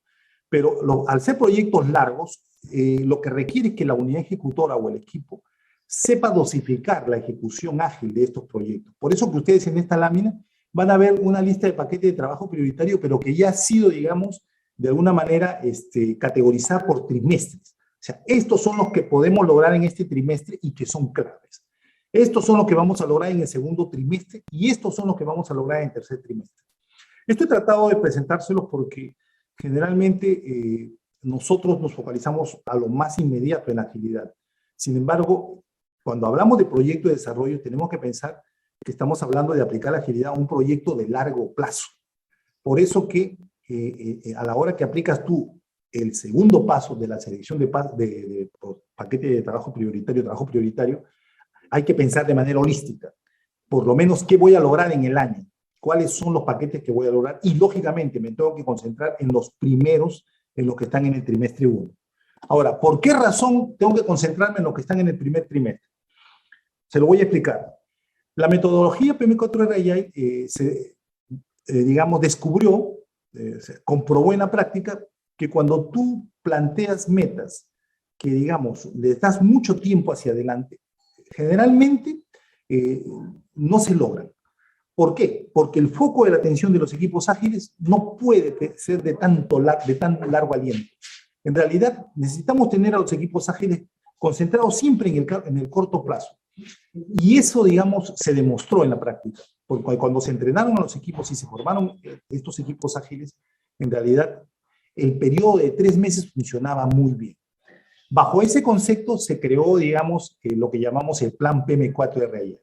Pero al ser proyectos largos, lo que requiere es que la unidad ejecutora o el equipo sepa dosificar la ejecución ágil de estos proyectos. Por eso que ustedes en esta lámina van a ver una lista de paquetes de trabajo prioritario, pero que ya ha sido, digamos, de alguna manera categorizada por trimestres. O sea, estos son los que podemos lograr en este trimestre y que son claves. Estos son los que vamos a lograr en el segundo trimestre y estos son los que vamos a lograr en el tercer trimestre. Esto he tratado de presentárselos porque generalmente nosotros nos focalizamos a lo más inmediato en agilidad. Sin embargo, cuando hablamos de proyecto de desarrollo, tenemos que pensar que estamos hablando de aplicar la agilidad a un proyecto de largo plazo. Por eso que a la hora que aplicas tú el segundo paso de la selección de paquete de trabajo prioritario, hay que pensar de manera holística. Por lo menos, ¿qué voy a lograr en el año? ¿Cuáles son los paquetes que voy a lograr? Y, lógicamente, me tengo que concentrar en los primeros, en los que están en el trimestre 1. Ahora, ¿por qué razón tengo que concentrarme en los que están en el primer trimestre? Se lo voy a explicar. La metodología PM4R digamos, descubrió, se comprobó en la práctica que cuando tú planteas metas que, digamos, les das mucho tiempo hacia adelante, generalmente no se logran. ¿Por qué? Porque el foco de la atención de los equipos ágiles no puede ser de tan largo aliento. En realidad, necesitamos tener a los equipos ágiles concentrados siempre en el corto plazo. Y eso, digamos, se demostró en la práctica. Porque cuando se entrenaron a los equipos y se formaron estos equipos ágiles, en realidad, el periodo de 3 meses funcionaba muy bien. Bajo ese concepto se creó, digamos, lo que llamamos el plan PM4RI.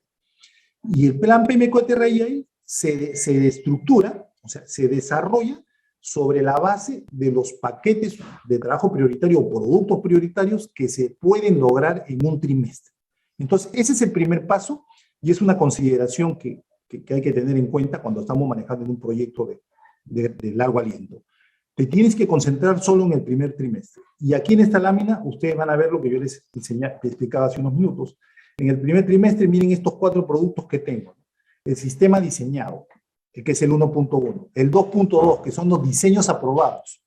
Y el plan PM4RI se estructura, o sea, se desarrolla sobre la base de los paquetes de trabajo prioritario o productos prioritarios que se pueden lograr en un trimestre. Entonces, ese es el primer paso y es una consideración que hay que tener en cuenta cuando estamos manejando un proyecto de largo aliento. Te tienes que concentrar solo en el primer trimestre. Y aquí en esta lámina, ustedes van a ver lo que yo les explicaba hace unos minutos. En el primer trimestre, miren estos 4 productos que tengo. El sistema diseñado, que es el 1.1. El 2.2, que son los diseños aprobados.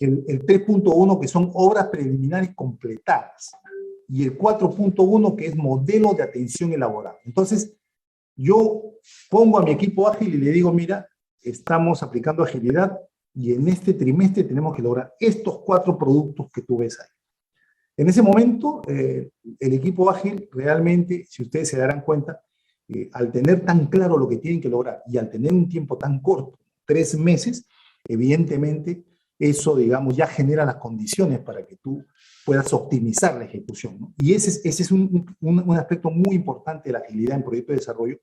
El 3.1, que son obras preliminares completadas. Y el 4.1, que es modelo de atención elaborado. Entonces, yo pongo a mi equipo ágil y le digo, mira, estamos aplicando agilidad y en este trimestre tenemos que lograr estos 4 productos que tú ves ahí. En ese momento, el equipo ágil realmente, si ustedes se darán cuenta, al tener tan claro lo que tienen que lograr y al tener un tiempo tan corto, 3 meses, evidentemente eso, digamos, ya genera las condiciones para que tú puedas optimizar la ejecución, ¿no? Y ese es un aspecto muy importante de la agilidad en proyectos de desarrollo,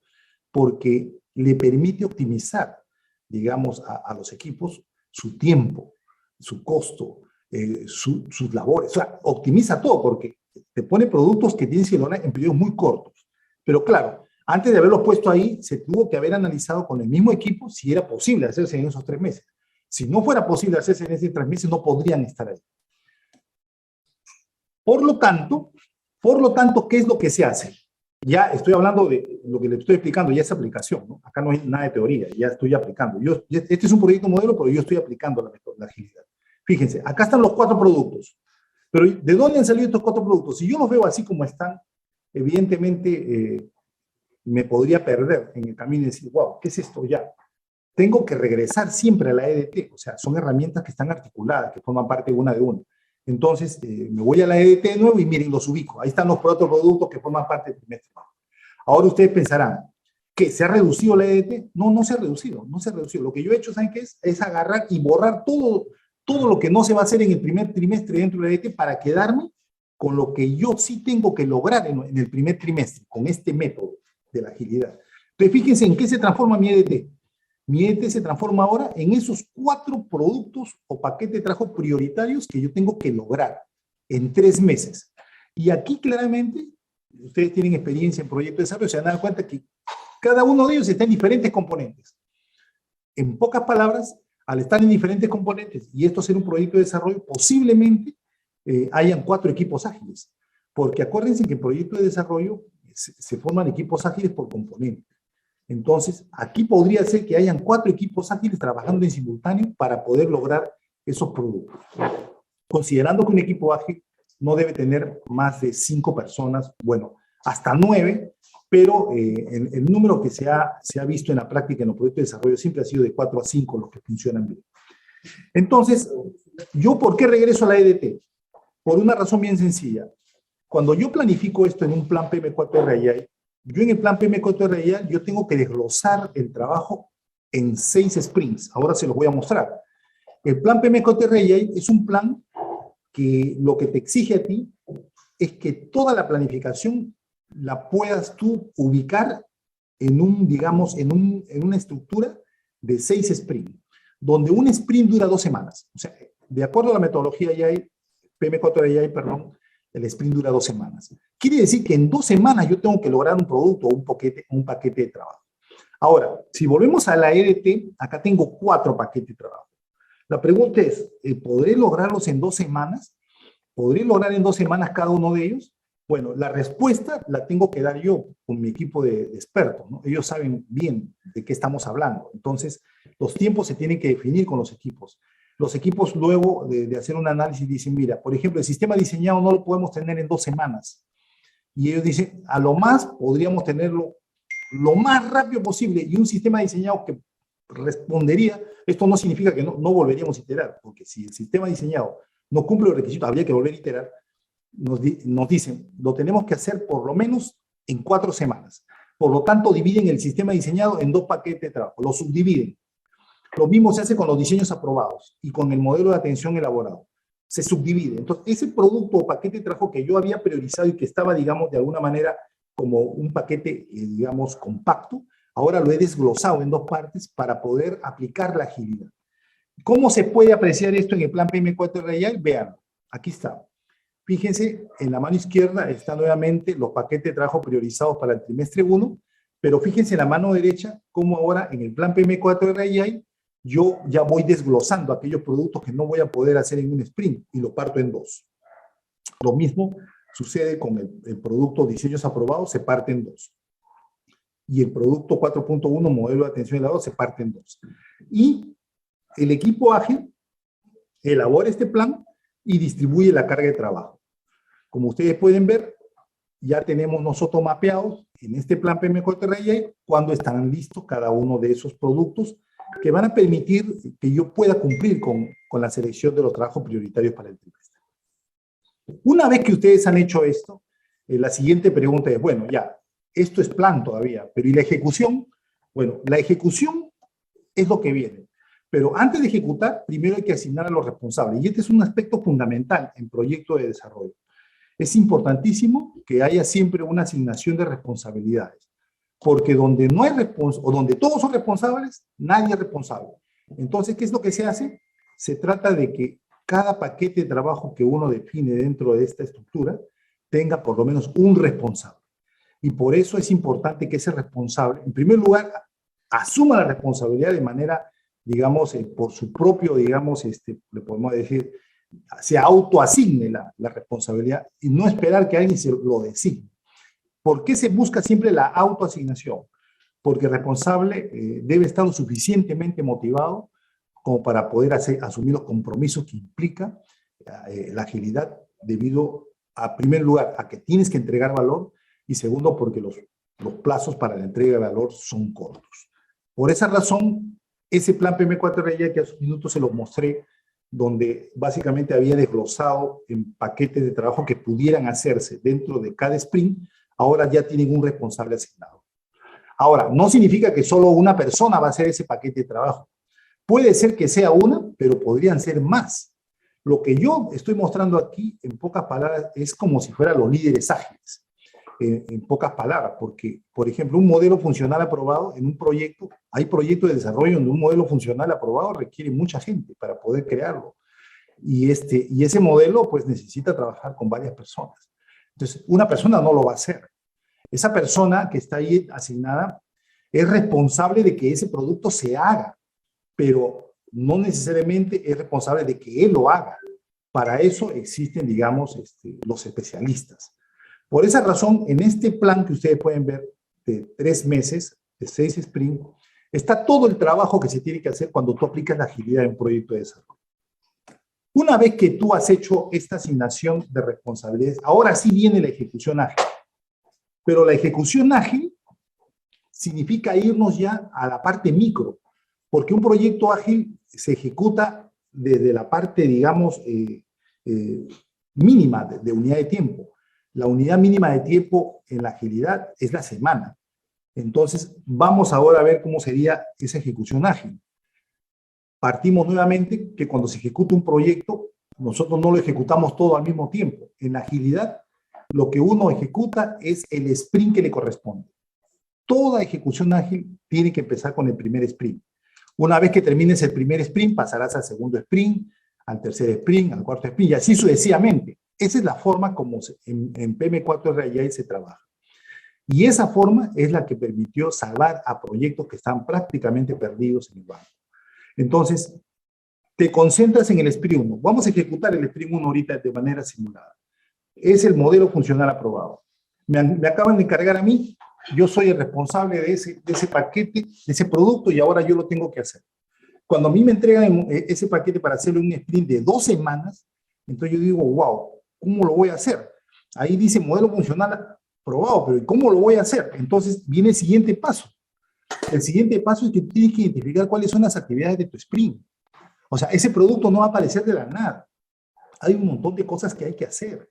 porque le permite optimizar, digamos, a los equipos su tiempo, su costo, sus labores. O sea, optimiza todo porque te pone productos que tienes que lograr en periodos muy cortos. Pero claro, antes de haberlos puesto ahí, se tuvo que haber analizado con el mismo equipo si era posible hacerse en esos 3 meses. Si no fuera posible hacerse en esos 3 meses, no podrían estar ahí. Por lo tanto, ¿qué es lo que se hace? Ya estoy hablando de lo que le estoy explicando, ya es aplicación, ¿no? Acá no hay nada de teoría, ya estoy aplicando. Este es un proyecto modelo, pero yo estoy aplicando la agilidad. Fíjense, acá están los 4 productos. Pero ¿de dónde han salido estos 4 productos? Si yo los veo así como están, evidentemente me podría perder en el camino y decir, wow, ¿qué es esto ya? Tengo que regresar siempre a la EDT, o sea, son herramientas que están articuladas, que forman parte una de una. Entonces, me voy a la EDT de nuevo y miren, los ubico. Ahí están los 4 productos que forman parte del trimestre. Ahora ustedes pensarán, ¿qué? ¿Se ha reducido la EDT? No, no se ha reducido, no se ha reducido. Lo que yo he hecho, ¿saben qué es? Es agarrar y borrar todo lo que no se va a hacer en el primer trimestre dentro de la EDT para quedarme con lo que yo sí tengo que lograr en el primer trimestre, con este método de la agilidad. Entonces, fíjense en qué se transforma mi EDT. Mi EDT se transforma ahora en esos 4 productos o paquetes de trabajo prioritarios que yo tengo que lograr en 3 meses. Y aquí claramente, ustedes tienen experiencia en proyectos de desarrollo, se van a dar cuenta que cada uno de ellos está en diferentes componentes. En pocas palabras, al estar en diferentes componentes y esto ser un proyecto de desarrollo, posiblemente hayan 4 equipos ágiles. Porque acuérdense que en proyectos de desarrollo se forman equipos ágiles por componente. Entonces, aquí podría ser que hayan 4 equipos ágiles trabajando en simultáneo para poder lograr esos productos. Considerando que un equipo ágil no debe tener más de 5 personas, bueno, hasta 9, pero el número que se ha visto en la práctica en los proyectos de desarrollo siempre ha sido de 4 a 5 los que funcionan bien. Entonces, ¿yo por qué regreso a la EDT? Por una razón bien sencilla. Cuando yo planifico esto en un plan PM4RI, yo en el plan PM4RI, yo tengo que desglosar el trabajo en 6 sprints. Ahora se los voy a mostrar. El plan PM4RI es un plan que lo que te exige a ti es que toda la planificación la puedas tú ubicar en digamos, en una estructura de 6 sprints, donde un sprint dura 2 semanas. O sea, de acuerdo a la metodología PM4RI, perdón, el sprint dura 2 semanas. Quiere decir que en 2 semanas yo tengo que lograr un producto o un paquete de trabajo. Ahora, si volvemos a la EDT, acá tengo 4 paquetes de trabajo. La pregunta es, ¿podré lograrlos en 2 semanas? ¿Podré lograr en 2 semanas cada uno de ellos? Bueno, la respuesta la tengo que dar yo con mi equipo de expertos, ¿no? Ellos saben bien de qué estamos hablando. Entonces, los tiempos se tienen que definir con los equipos. Los equipos luego de hacer un análisis dicen, mira, por ejemplo, el sistema diseñado no lo podemos tener en 2 semanas. Y ellos dicen, a lo más podríamos tenerlo lo más rápido posible. Y un sistema diseñado que respondería, esto no significa que no volveríamos a iterar, porque si el sistema diseñado no cumple los requisitos, habría que volver a iterar. Nos dicen, lo tenemos que hacer por lo menos en 4 semanas. Por lo tanto, dividen el sistema diseñado en 2 paquetes de trabajo, lo subdividen. Lo mismo se hace con los diseños aprobados y con el modelo de atención elaborado. Se subdivide. Entonces, ese producto o paquete de trabajo que yo había priorizado y que estaba, digamos, de alguna manera como un paquete, digamos, compacto, ahora lo he desglosado en 2 partes para poder aplicar la agilidad. ¿Cómo se puede apreciar esto en el plan PM4RI? Vean, aquí está. Fíjense, en la mano izquierda están nuevamente los paquetes de trabajo priorizados para el trimestre 1, pero fíjense en la mano derecha cómo ahora en el plan PM4RI yo ya voy desglosando aquellos productos que no voy a poder hacer en un sprint y lo parto en dos. Lo mismo sucede con el producto diseños aprobados, se parte en dos. Y el producto 4.1, modelo de atención elevado, se parte en dos. Y el equipo ágil elabora este plan y distribuye la carga de trabajo. Como ustedes pueden ver, ya tenemos nosotros mapeados en este plan PM4RI cuándo estarán listos cada uno de esos productos que van a permitir que yo pueda cumplir con la selección de los trabajos prioritarios para el trimestre. Una vez que ustedes han hecho esto, la siguiente pregunta es, bueno, ya, esto es plan todavía, pero ¿y la ejecución? Bueno, la ejecución es lo que viene. Pero antes de ejecutar, primero hay que asignar a los responsables. Y este es un aspecto fundamental en proyectos de desarrollo. Es importantísimo que haya siempre una asignación de responsabilidades. Porque donde no hay o donde todos son responsables, nadie es responsable. Entonces, ¿qué es lo que se hace? Se trata de que cada paquete de trabajo que uno define dentro de esta estructura tenga por lo menos un responsable. Y por eso es importante que ese responsable, en primer lugar, asuma la responsabilidad de manera, digamos, por su propio, digamos, le podemos decir, se autoasigne la responsabilidad y no esperar que alguien se lo designe. ¿Por qué se busca siempre la autoasignación? Porque el responsable debe estar lo suficientemente motivado como para poder asumir los compromisos que implica la agilidad debido a, primer lugar, a que tienes que entregar valor y segundo, porque los plazos para la entrega de valor son cortos. Por esa razón, ese plan PM4RI que hace un minuto se lo mostré, donde básicamente había desglosado en paquetes de trabajo que pudieran hacerse dentro de cada sprint, ahora ya tienen un responsable asignado. Ahora, no significa que solo una persona va a hacer ese paquete de trabajo. Puede ser que sea una, pero podrían ser más. Lo que yo estoy mostrando aquí, en pocas palabras, es como si fueran los líderes ágiles. En pocas palabras, porque, por ejemplo, un modelo funcional aprobado en un proyecto, hay proyectos de desarrollo donde un modelo funcional aprobado requiere mucha gente para poder crearlo. Y ese modelo, pues, necesita trabajar con varias personas. Entonces, una persona no lo va a hacer. Esa persona que está ahí asignada es responsable de que ese producto se haga, pero no necesariamente es responsable de que él lo haga. Para eso existen, digamos, los especialistas. Por esa razón, en este plan que ustedes pueden ver de 3 meses, de 6 sprints, está todo el trabajo que se tiene que hacer cuando tú aplicas la agilidad en un proyecto de desarrollo. Una vez que tú has hecho esta asignación de responsabilidades, ahora sí viene la ejecución ágil. Pero la ejecución ágil significa irnos ya a la parte micro, porque un proyecto ágil se ejecuta desde la parte, digamos, mínima de unidad de tiempo. La unidad mínima de tiempo en la agilidad es la semana. Entonces, vamos ahora a ver cómo sería esa ejecución ágil. Partimos nuevamente que cuando se ejecuta un proyecto, nosotros no lo ejecutamos todo al mismo tiempo. En la agilidad, lo que uno ejecuta es el sprint que le corresponde. Toda ejecución ágil tiene que empezar con el primer sprint. Una vez que termines el primer sprint, pasarás al segundo sprint, al tercer sprint, al cuarto sprint, y así sucesivamente. Esa es la forma como en PM4RI se trabaja. Y esa forma es la que permitió salvar a proyectos que están prácticamente perdidos en el banco. Entonces, te concentras en el sprint 1. Vamos a ejecutar el sprint 1 ahorita de manera simulada. Es el modelo funcional aprobado. Me acaban de encargar a mí, yo soy el responsable de ese paquete, de ese producto, y ahora yo lo tengo que hacer. Cuando a mí me entregan ese paquete para hacerlo en un sprint de 2 semanas, entonces yo digo, wow, ¿cómo lo voy a hacer? Ahí dice modelo funcional aprobado, pero ¿cómo lo voy a hacer? Entonces viene el siguiente paso. El siguiente paso es que tienes que identificar cuáles son las actividades de tu sprint. O sea, ese producto no va a aparecer de la nada. Hay un montón de cosas que hay que hacer.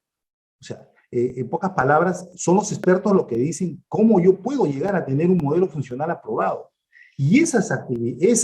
O sea, en pocas palabras, son los expertos los que dicen cómo yo puedo llegar a tener un modelo funcional aprobado. Y esas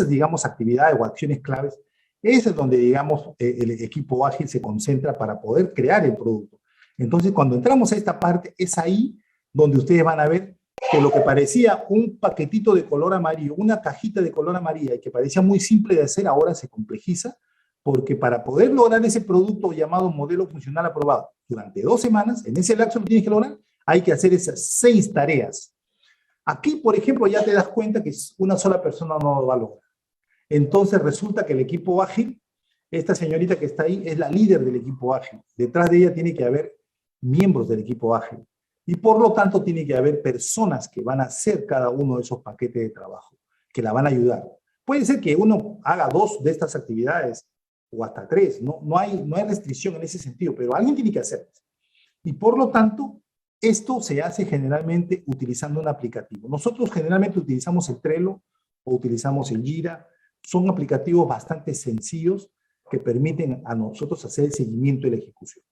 digamos, actividades o acciones claves, esa es donde, digamos, el equipo ágil se concentra para poder crear el producto. Entonces, cuando entramos a esta parte, es ahí donde ustedes van a ver que lo que parecía un paquetito de color amarillo, una cajita de color amarillo, y que parecía muy simple de hacer, ahora se complejiza, porque para poder lograr ese producto llamado modelo funcional aprobado durante 2 semanas, en ese lapso que tienes que lograr, hay que hacer esas 6 tareas. Aquí, por ejemplo, ya te das cuenta que una sola persona no lo va a lograr. Entonces resulta que el equipo ágil, esta señorita que está ahí, es la líder del equipo ágil. Detrás de ella tiene que haber miembros del equipo ágil. Y por lo tanto tiene que haber personas que van a hacer cada uno de esos paquetes de trabajo, que la van a ayudar. Puede ser que uno haga 2 de estas actividades o hasta 3, no hay restricción en ese sentido, pero alguien tiene que hacerlo. Y por lo tanto, esto se hace generalmente utilizando un aplicativo. Nosotros generalmente utilizamos el Trello o utilizamos el Jira. Son aplicativos bastante sencillos que permiten a nosotros hacer el seguimiento y la ejecución.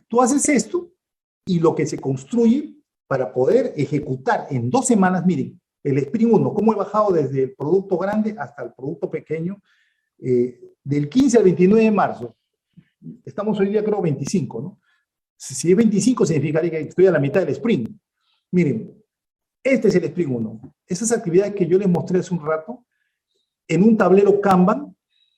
Tú haces esto y lo que se construye para poder ejecutar en 2 semanas, miren, el Sprint 1, cómo he bajado desde el producto grande hasta el producto pequeño, del 15 al 29 de marzo. Estamos hoy día creo 25, ¿no? Si es 25 significaría que estoy a la mitad del sprint. Miren, este es el sprint 1. Esas actividades que yo les mostré hace un rato, en un tablero Kanban,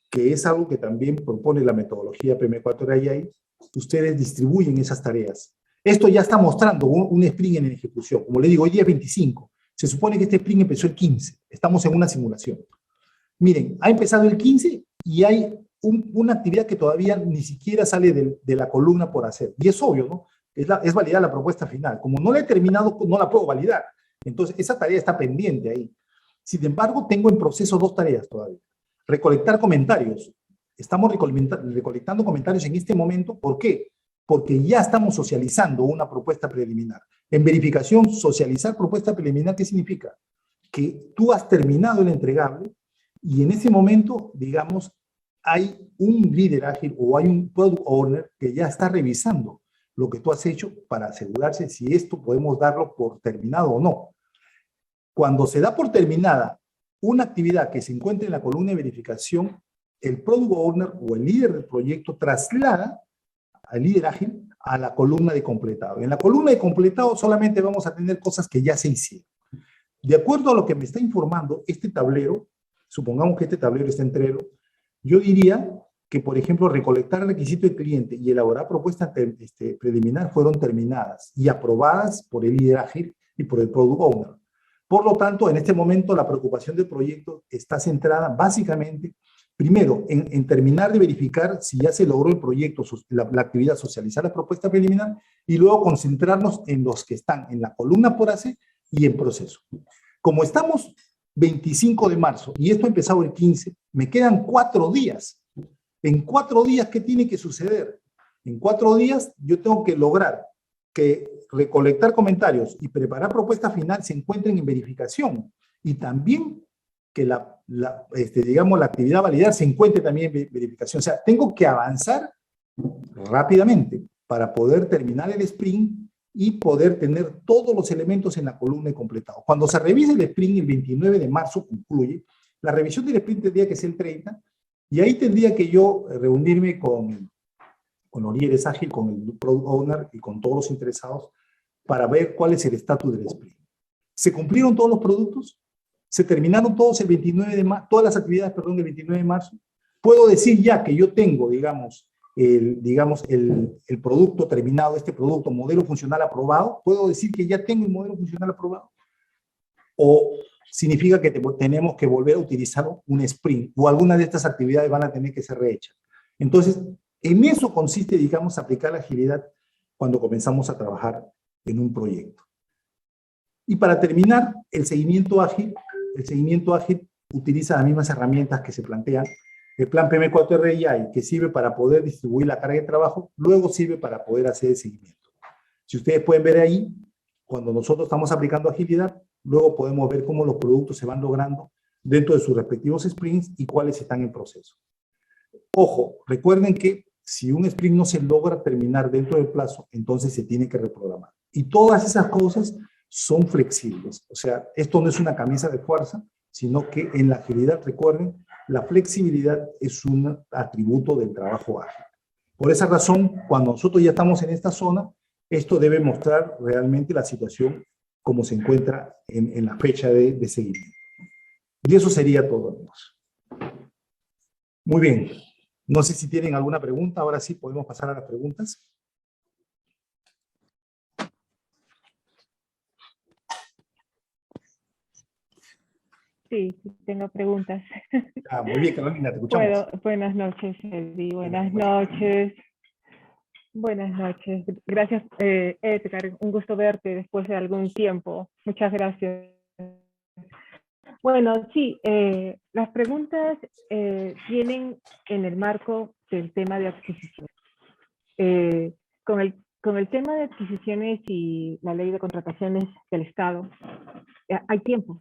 que es algo que también propone la metodología PM4AI, ustedes distribuyen esas tareas. Esto ya está mostrando un sprint en ejecución. Como le digo, hoy día es 25. Se supone que este sprint empezó el 15. Estamos en una simulación. Miren, ha empezado el 15 y hay una actividad que todavía ni siquiera sale de la columna por hacer. Y es obvio, ¿no? Es validar la propuesta final. Como no la he terminado, no la puedo validar. Entonces, esa tarea está pendiente ahí. Sin embargo, tengo en proceso 2 tareas todavía. Recolectar comentarios. Estamos recolectando comentarios en este momento. ¿Por qué? Porque ya estamos socializando una propuesta preliminar. En verificación, socializar propuesta preliminar, ¿qué significa? Que tú has terminado el entregable y en ese momento, digamos, hay un líder ágil o hay un product owner que ya está revisando lo que tú has hecho para asegurarse si esto podemos darlo por terminado o no. Cuando se da por terminada una actividad que se encuentra en la columna de verificación, el product owner o el líder del proyecto traslada al líder ágil a la columna de completado. En la columna de completado solamente vamos a tener cosas que ya se hicieron. De acuerdo a lo que me está informando este tablero, supongamos que este tablero está en Trello, yo diría que, por ejemplo, recolectar el requisito del cliente y elaborar propuestas preliminar fueron terminadas y aprobadas por el líder ágil y por el product owner. Por lo tanto, en este momento la preocupación del proyecto está centrada básicamente, primero, en terminar de verificar si ya se logró el proyecto, la actividad, socializar la propuesta preliminar, y luego concentrarnos en los que están en la columna por hacer y en proceso. Como estamos 25 de marzo y esto ha empezado el 15, me quedan 4 días. En 4 días, ¿qué tiene que suceder? En 4 días yo tengo que lograr que recolectar comentarios y preparar propuesta final se encuentren en verificación y también que digamos, la actividad validar se encuentre también en verificación. O sea, tengo que avanzar rápidamente para poder terminar el sprint y poder tener todos los elementos en la columna y completado. Cuando se revise el sprint, el 29 de marzo concluye, la revisión del sprint tendría que ser el 30, y ahí tendría que yo reunirme con los líderes ágil, con el product owner y con todos los interesados para ver cuál es el estatus del sprint. ¿Se cumplieron todos los productos? ¿Se terminaron todos el 29 de marzo, todas las actividades, perdón, el 29 de marzo? Puedo decir ya que yo tengo, digamos, el producto terminado, este producto, modelo funcional aprobado. ¿Puedo decir que ya tengo el modelo funcional aprobado? ¿O significa que tenemos que volver a utilizar un sprint o alguna de estas actividades van a tener que ser rehechas? Entonces, en eso consiste, digamos, aplicar la agilidad cuando comenzamos a trabajar en un proyecto. Y para terminar, el seguimiento ágil utiliza las mismas herramientas que se plantean. El plan PM4AI, que sirve para poder distribuir la carga de trabajo, luego sirve para poder hacer el seguimiento. Si ustedes pueden ver ahí, cuando nosotros estamos aplicando agilidad, luego podemos ver cómo los productos se van logrando dentro de sus respectivos sprints y cuáles están en proceso. Ojo, recuerden que si un sprint no se logra terminar dentro del plazo, entonces se tiene que reprogramar. Y todas esas cosas son flexibles. O sea, esto no es una camisa de fuerza, sino que en la agilidad, recuerden, la flexibilidad es un atributo del trabajo ágil. Por esa razón, cuando nosotros ya estamos en esta zona, esto debe mostrar realmente la situación como se encuentra en la fecha de seguimiento. Y eso sería todo, amigos. Muy bien. No sé si tienen alguna pregunta. Ahora sí podemos pasar a las preguntas. Sí, tengo preguntas. Ah, muy bien, Carolina, te escuchamos. Buenas noches, Eddie. Buenas noches. Buenas noches. Gracias, Edgar. Un gusto verte después de algún tiempo. Muchas gracias. Bueno, sí, las preguntas vienen en el marco del tema de adquisición. Con el tema de adquisiciones y la ley de contrataciones del Estado, hay tiempos.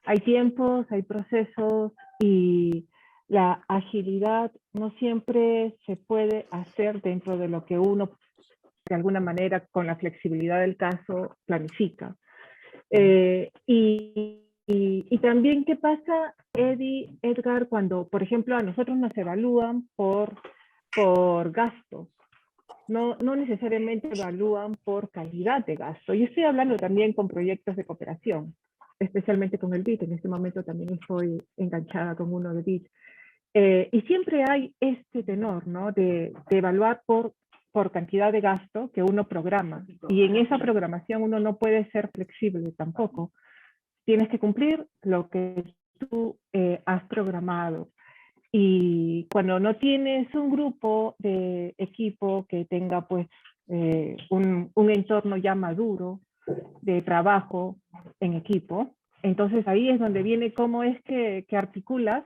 Hay tiempos, hay procesos y la agilidad no siempre se puede hacer dentro de lo que uno, de alguna manera, con la flexibilidad del caso, planifica. Y también, ¿qué pasa, Eddie, Edgar, cuando, por ejemplo, a nosotros nos evalúan por gasto? No necesariamente evalúan por calidad de gasto. Yo estoy hablando también con proyectos de cooperación, especialmente con el BID. En este momento también estoy enganchada con uno de BID. Y siempre hay este tenor, ¿no? De evaluar por cantidad de gasto que uno programa. Y en esa programación uno no puede ser flexible tampoco. Tienes que cumplir lo que tú has programado. Y cuando no tienes un grupo de equipo que tenga pues un entorno ya maduro de trabajo en equipo, entonces ahí es donde viene cómo es que articulas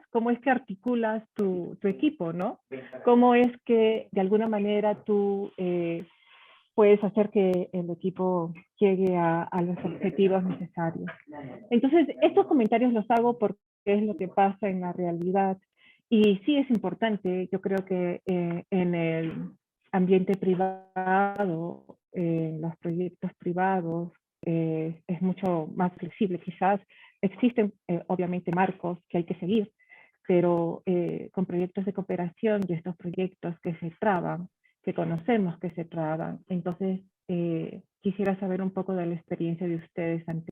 tu equipo, ¿no? Cómo es que de alguna manera tú puedes hacer que el equipo llegue a los objetivos necesarios. Entonces, estos comentarios los hago porque es lo que pasa en la realidad. Y sí es importante, yo creo que en el ambiente privado, los proyectos privados, es mucho más flexible. Quizás existen obviamente marcos que hay que seguir, pero con proyectos de cooperación y estos proyectos que se traban, que conocemos que se traban, entonces quisiera saber un poco de la experiencia de ustedes ante.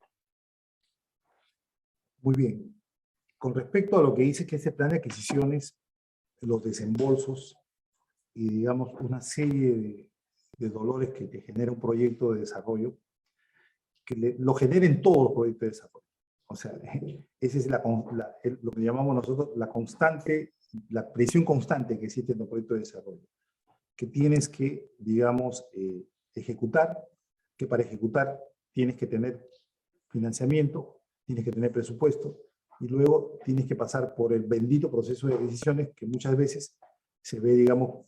Muy bien. Con respecto a lo que dice que ese plan de adquisiciones, los desembolsos y, digamos, una serie de dolores que te genera un proyecto de desarrollo, que lo generen todos los proyectos de desarrollo. O sea, esa es lo que llamamos nosotros la presión constante que existe en el proyecto de desarrollo, que tienes que, digamos, ejecutar, que para ejecutar tienes que tener financiamiento, tienes que tener presupuesto, y luego tienes que pasar por el bendito proceso de decisiones que muchas veces se ve, digamos,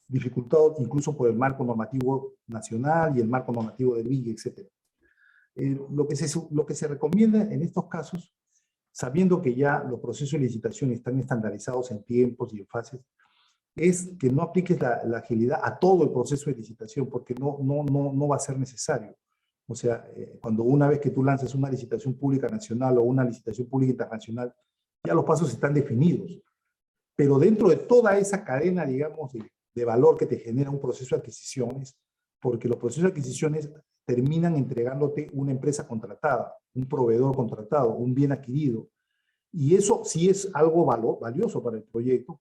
dificultado incluso por el marco normativo nacional y el marco normativo del BIG, etc. Lo que se recomienda en estos casos, sabiendo que ya los procesos de licitación están estandarizados en tiempos y en fases, es que no apliques la agilidad a todo el proceso de licitación, porque no va a ser necesario. O sea, cuando una vez que tú lances una licitación pública nacional o una licitación pública internacional, ya los pasos están definidos. Pero dentro de toda esa cadena, digamos, de valor que te genera un proceso de adquisiciones, porque los procesos de adquisiciones terminan entregándote una empresa contratada, un proveedor contratado, un bien adquirido. Y eso sí es algo valioso para el proyecto,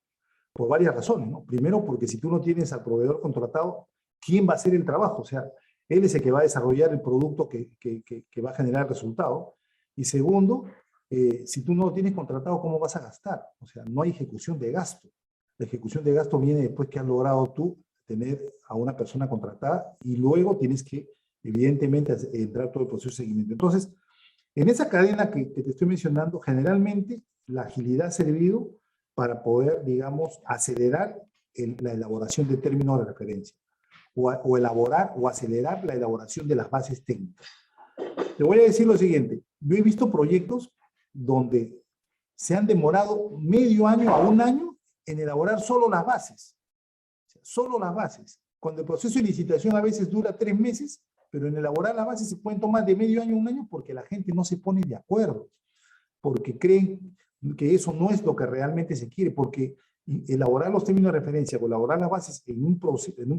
por varias razones, ¿no? Primero, porque si tú no tienes al proveedor contratado, ¿quién va a hacer el trabajo? O sea, él es el que va a desarrollar el producto que va a generar el resultado. Y segundo, si tú no lo tienes contratado, ¿cómo vas a gastar? O sea, no hay ejecución de gasto. La ejecución de gasto viene después que has logrado tú tener a una persona contratada y luego tienes que, evidentemente, entrar todo el proceso de seguimiento. Entonces, en esa cadena que te estoy mencionando, generalmente la agilidad ha servido para poder, digamos, acelerar la elaboración de términos de referencia o elaborar o acelerar la elaboración de las bases técnicas. Te voy a decir lo siguiente, yo he visto proyectos donde se han demorado medio año a un año en elaborar solo las bases, solo las bases, cuando el proceso de licitación a veces dura 3 meses, pero en elaborar las bases se pueden tomar de medio año a un año porque la gente no se pone de acuerdo, porque creen que eso no es lo que realmente se quiere, porque elaborar los términos de referencia o elaborar las bases en un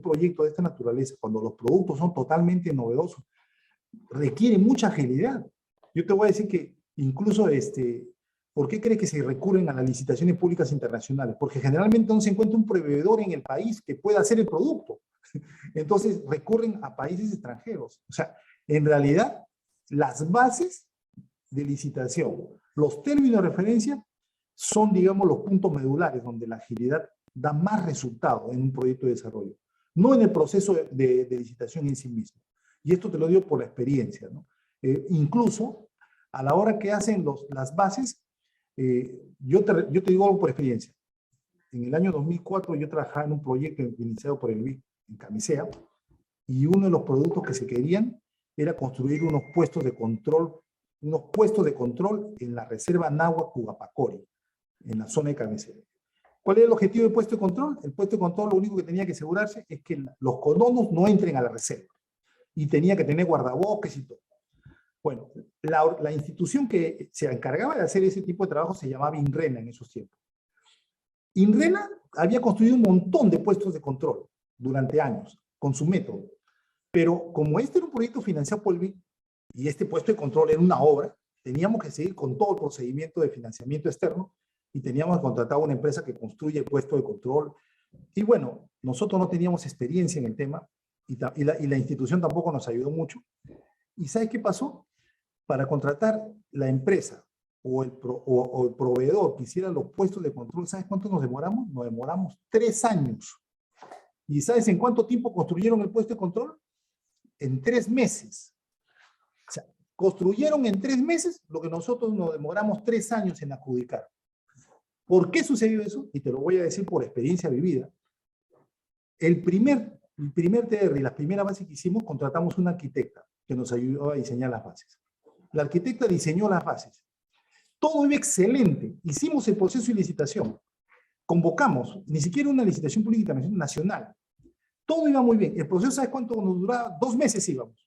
proyecto de esta naturaleza, cuando los productos son totalmente novedosos, requiere mucha agilidad. Yo te voy a decir que incluso, ¿por qué crees que se recurren a las licitaciones públicas internacionales? Porque generalmente no se encuentra un proveedor en el país que pueda hacer el producto. Entonces recurren a países extranjeros. O sea, en realidad, las bases de licitación, los términos de referencia son, digamos, los puntos medulares donde la agilidad da más resultado en un proyecto de desarrollo, no en el proceso de licitación en sí mismo. Y esto te lo digo por la experiencia, ¿no? Incluso a la hora que hacen las bases, yo te digo algo por experiencia. En el año 2004 yo trabajaba en un proyecto iniciado por el BIC en Camisea, y uno de los productos que se querían era construir unos puestos de control en la reserva Náhuac Cugapacori, en la zona de Camisea. ¿Cuál era el objetivo del puesto de control? El puesto de control lo único que tenía que asegurarse es que los colonos no entren a la reserva, y tenía que tener guardabosques y todo. Bueno, la institución que se encargaba de hacer ese tipo de trabajo se llamaba INRENA en esos tiempos. INRENA había construido un montón de puestos de control durante años, con su método. Pero como este era un proyecto financiado por el BIC, y este puesto de control era una obra, teníamos que seguir con todo el procedimiento de financiamiento externo, y teníamos que contratar a una empresa que construye el puesto de control. Y bueno, nosotros no teníamos experiencia en el tema, y la institución tampoco nos ayudó mucho. ¿Y sabes qué pasó? Para contratar la empresa o el proveedor que hiciera los puestos de control, ¿sabes cuánto nos demoramos? Nos demoramos 3 años. ¿Y sabes en cuánto tiempo construyeron el puesto de control? En 3 meses. O sea, construyeron en 3 meses lo que nosotros nos demoramos 3 años en adjudicar. ¿Por qué sucedió eso? Y te lo voy a decir por experiencia vivida. El primer TR y las primeras bases que hicimos, contratamos una arquitecta que nos ayudó a diseñar las bases. La arquitecta diseñó las bases. Todo iba excelente. Hicimos el proceso de licitación. Convocamos, ni siquiera una licitación pública nacional. Todo iba muy bien. El proceso, ¿sabes cuánto nos duraba? 2 meses íbamos.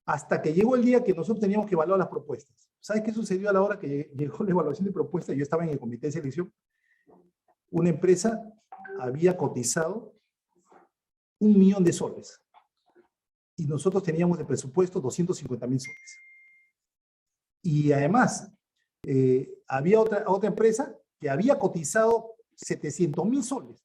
Hasta que llegó el día que nosotros teníamos que evaluar las propuestas. ¿Sabes qué sucedió a la hora que llegó la evaluación de propuestas? Yo estaba en el comité de selección. Una empresa había cotizado 1 millón de soles. Y nosotros teníamos de presupuesto 250.000 soles. Y además, había otra empresa que había cotizado 700.000 soles.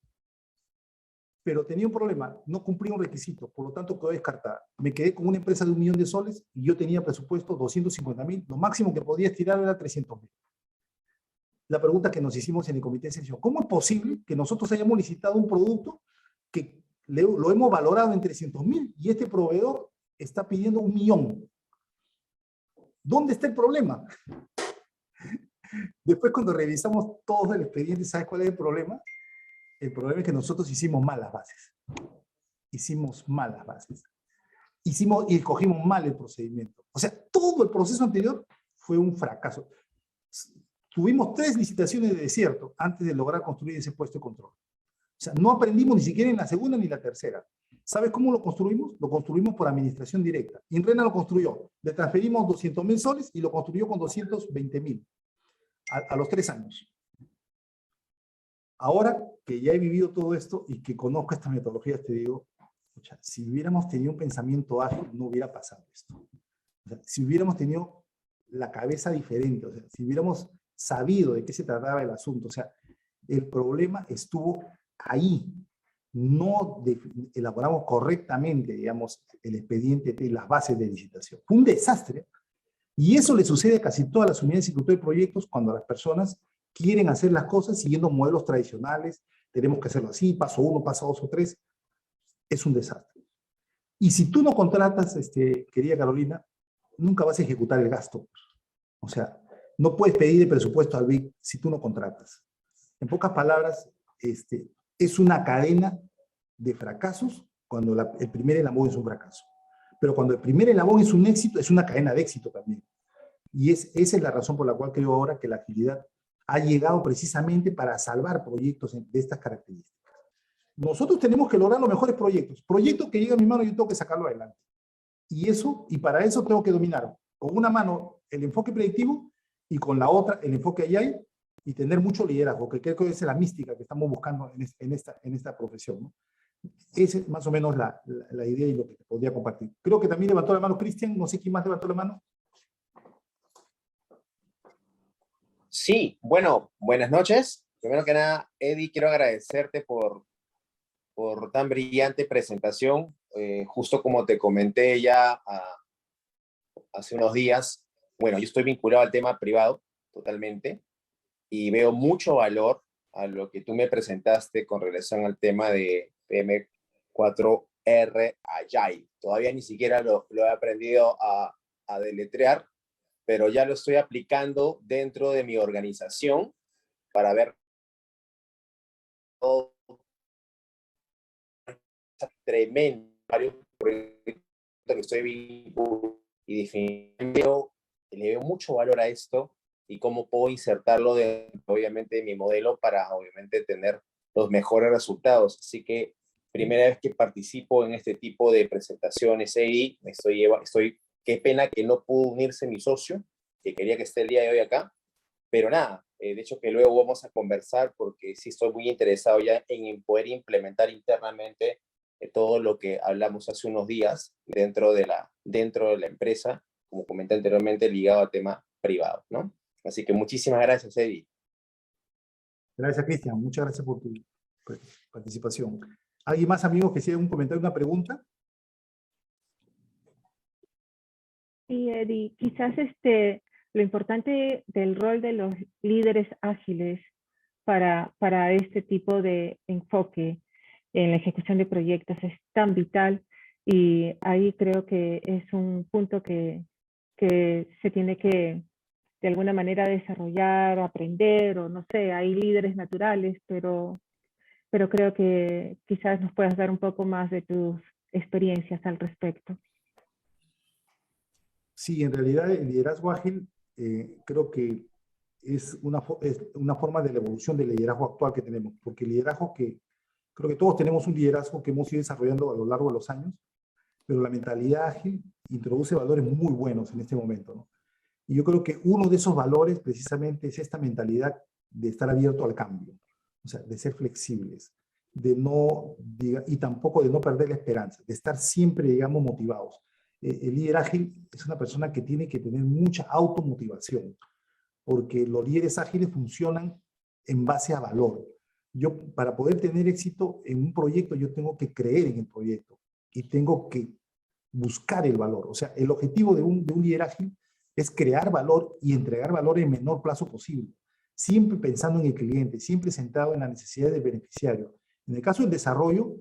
Pero tenía un problema, no cumplía un requisito, por lo tanto quedó descartada. Me quedé con una empresa de 1 millón de soles y yo tenía presupuesto 250.000, lo máximo que podía estirar era 300.000. La pregunta que nos hicimos en el comité de selección: ¿cómo es posible que nosotros hayamos licitado un producto que lo hemos valorado en 300.000 y este proveedor está pidiendo 1 millón? ¿Dónde está el problema? Después, cuando revisamos todo el expediente, ¿sabes cuál es el problema? El problema es que nosotros hicimos mal las bases. Hicimos mal las bases. Y escogimos mal el procedimiento. O sea, todo el proceso anterior fue un fracaso. Tuvimos 3 licitaciones de desierto antes de lograr construir ese puesto de control. O sea, no aprendimos ni siquiera en la segunda ni la tercera. ¿Sabes cómo lo construimos? Lo construimos por administración directa. INRENA lo construyó. Le transferimos 200.000 soles y lo construyó con 220.000 a los 3 años. Ahora que ya he vivido todo esto y que conozco estas metodologías, te digo, escucha, si hubiéramos tenido un pensamiento ágil, no hubiera pasado esto. O sea, si hubiéramos tenido la cabeza diferente, o sea, si hubiéramos sabido de qué se trataba el asunto, o sea, el problema estuvo ahí. No elaboramos correctamente, digamos, el expediente de las bases de licitación. Fue un desastre. Y eso le sucede a casi todas las unidades ejecutivas de proyectos cuando las personas quieren hacer las cosas siguiendo modelos tradicionales. Tenemos que hacerlo así, paso 1, paso 2 o 3. Es un desastre. Y si tú no contratas, querida Carolina, nunca vas a ejecutar el gasto. O sea, no puedes pedir el presupuesto al BIC si tú no contratas. En pocas palabras, es una cadena de fracasos cuando el primer eslabón es un fracaso. Pero cuando el primer eslabón es un éxito, es una cadena de éxito también. Y esa es la razón por la cual creo ahora que la agilidad ha llegado precisamente para salvar proyectos de estas características. Nosotros tenemos que lograr los mejores proyectos. Proyecto que llega a mi mano, yo tengo que sacarlo adelante. Y para eso tengo que dominar con una mano el enfoque predictivo y con la otra el enfoque AI, y tener mucho liderazgo, que creo que es la mística que estamos buscando en esta profesión, ¿no? Esa es más o menos la idea y lo que te podría compartir. Creo que también levantó la mano Cristian, no sé quién más levantó la mano. Sí, bueno, buenas noches. Primero que nada, Eddie, quiero agradecerte por tan brillante presentación. Justo como te comenté ya hace unos días, bueno, yo estoy vinculado al tema privado totalmente y veo mucho valor a lo que tú me presentaste con relación al tema de PM4R Agile. Todavía ni siquiera lo he aprendido a deletrear, pero ya lo estoy aplicando dentro de mi organización para ver todo tremendo, varios proyectos que estoy vinculando y definitivamente le veo mucho valor a esto y cómo puedo insertarlo obviamente, en mi modelo para, obviamente, tener los mejores resultados. Así que, primera vez que participo en este tipo de presentaciones, Eddie, qué pena que no pudo unirse mi socio, que quería que esté el día de hoy acá, pero nada, de hecho que luego vamos a conversar porque sí estoy muy interesado ya en poder implementar internamente todo lo que hablamos hace unos días dentro de la empresa, como comenté anteriormente, ligado a tema privado, ¿no? Así que muchísimas gracias, Eddie. Gracias, Cristian. Muchas gracias por tu participación. ¿Alguien más, amigos, que sea un comentario, una pregunta? Sí, Eddie, quizás lo importante del rol de los líderes ágiles para este tipo de enfoque en la ejecución de proyectos es tan vital, y ahí creo que es un punto que se tiene que de alguna manera desarrollar, aprender, o no sé, hay líderes naturales, pero creo que quizás nos puedas dar un poco más de tus experiencias al respecto. Sí, en realidad el liderazgo ágil creo que es una forma de la evolución del liderazgo actual que tenemos, porque el liderazgo creo que todos tenemos un liderazgo que hemos ido desarrollando a lo largo de los años, pero la mentalidad ágil introduce valores muy buenos en este momento, ¿no? Y yo creo que uno de esos valores precisamente es esta mentalidad de estar abierto al cambio, o sea, de ser flexibles, y tampoco de no perder la esperanza, de estar siempre, digamos, motivados. El líder ágil es una persona que tiene que tener mucha automotivación, porque los líderes ágiles funcionan en base a valor. Yo, para poder tener éxito en un proyecto, yo tengo que creer en el proyecto y tengo que buscar el valor. O sea, el objetivo de un líder ágil es crear valor y entregar valor en el menor plazo posible, siempre pensando en el cliente, siempre centrado en la necesidad del beneficiario. En el caso del desarrollo,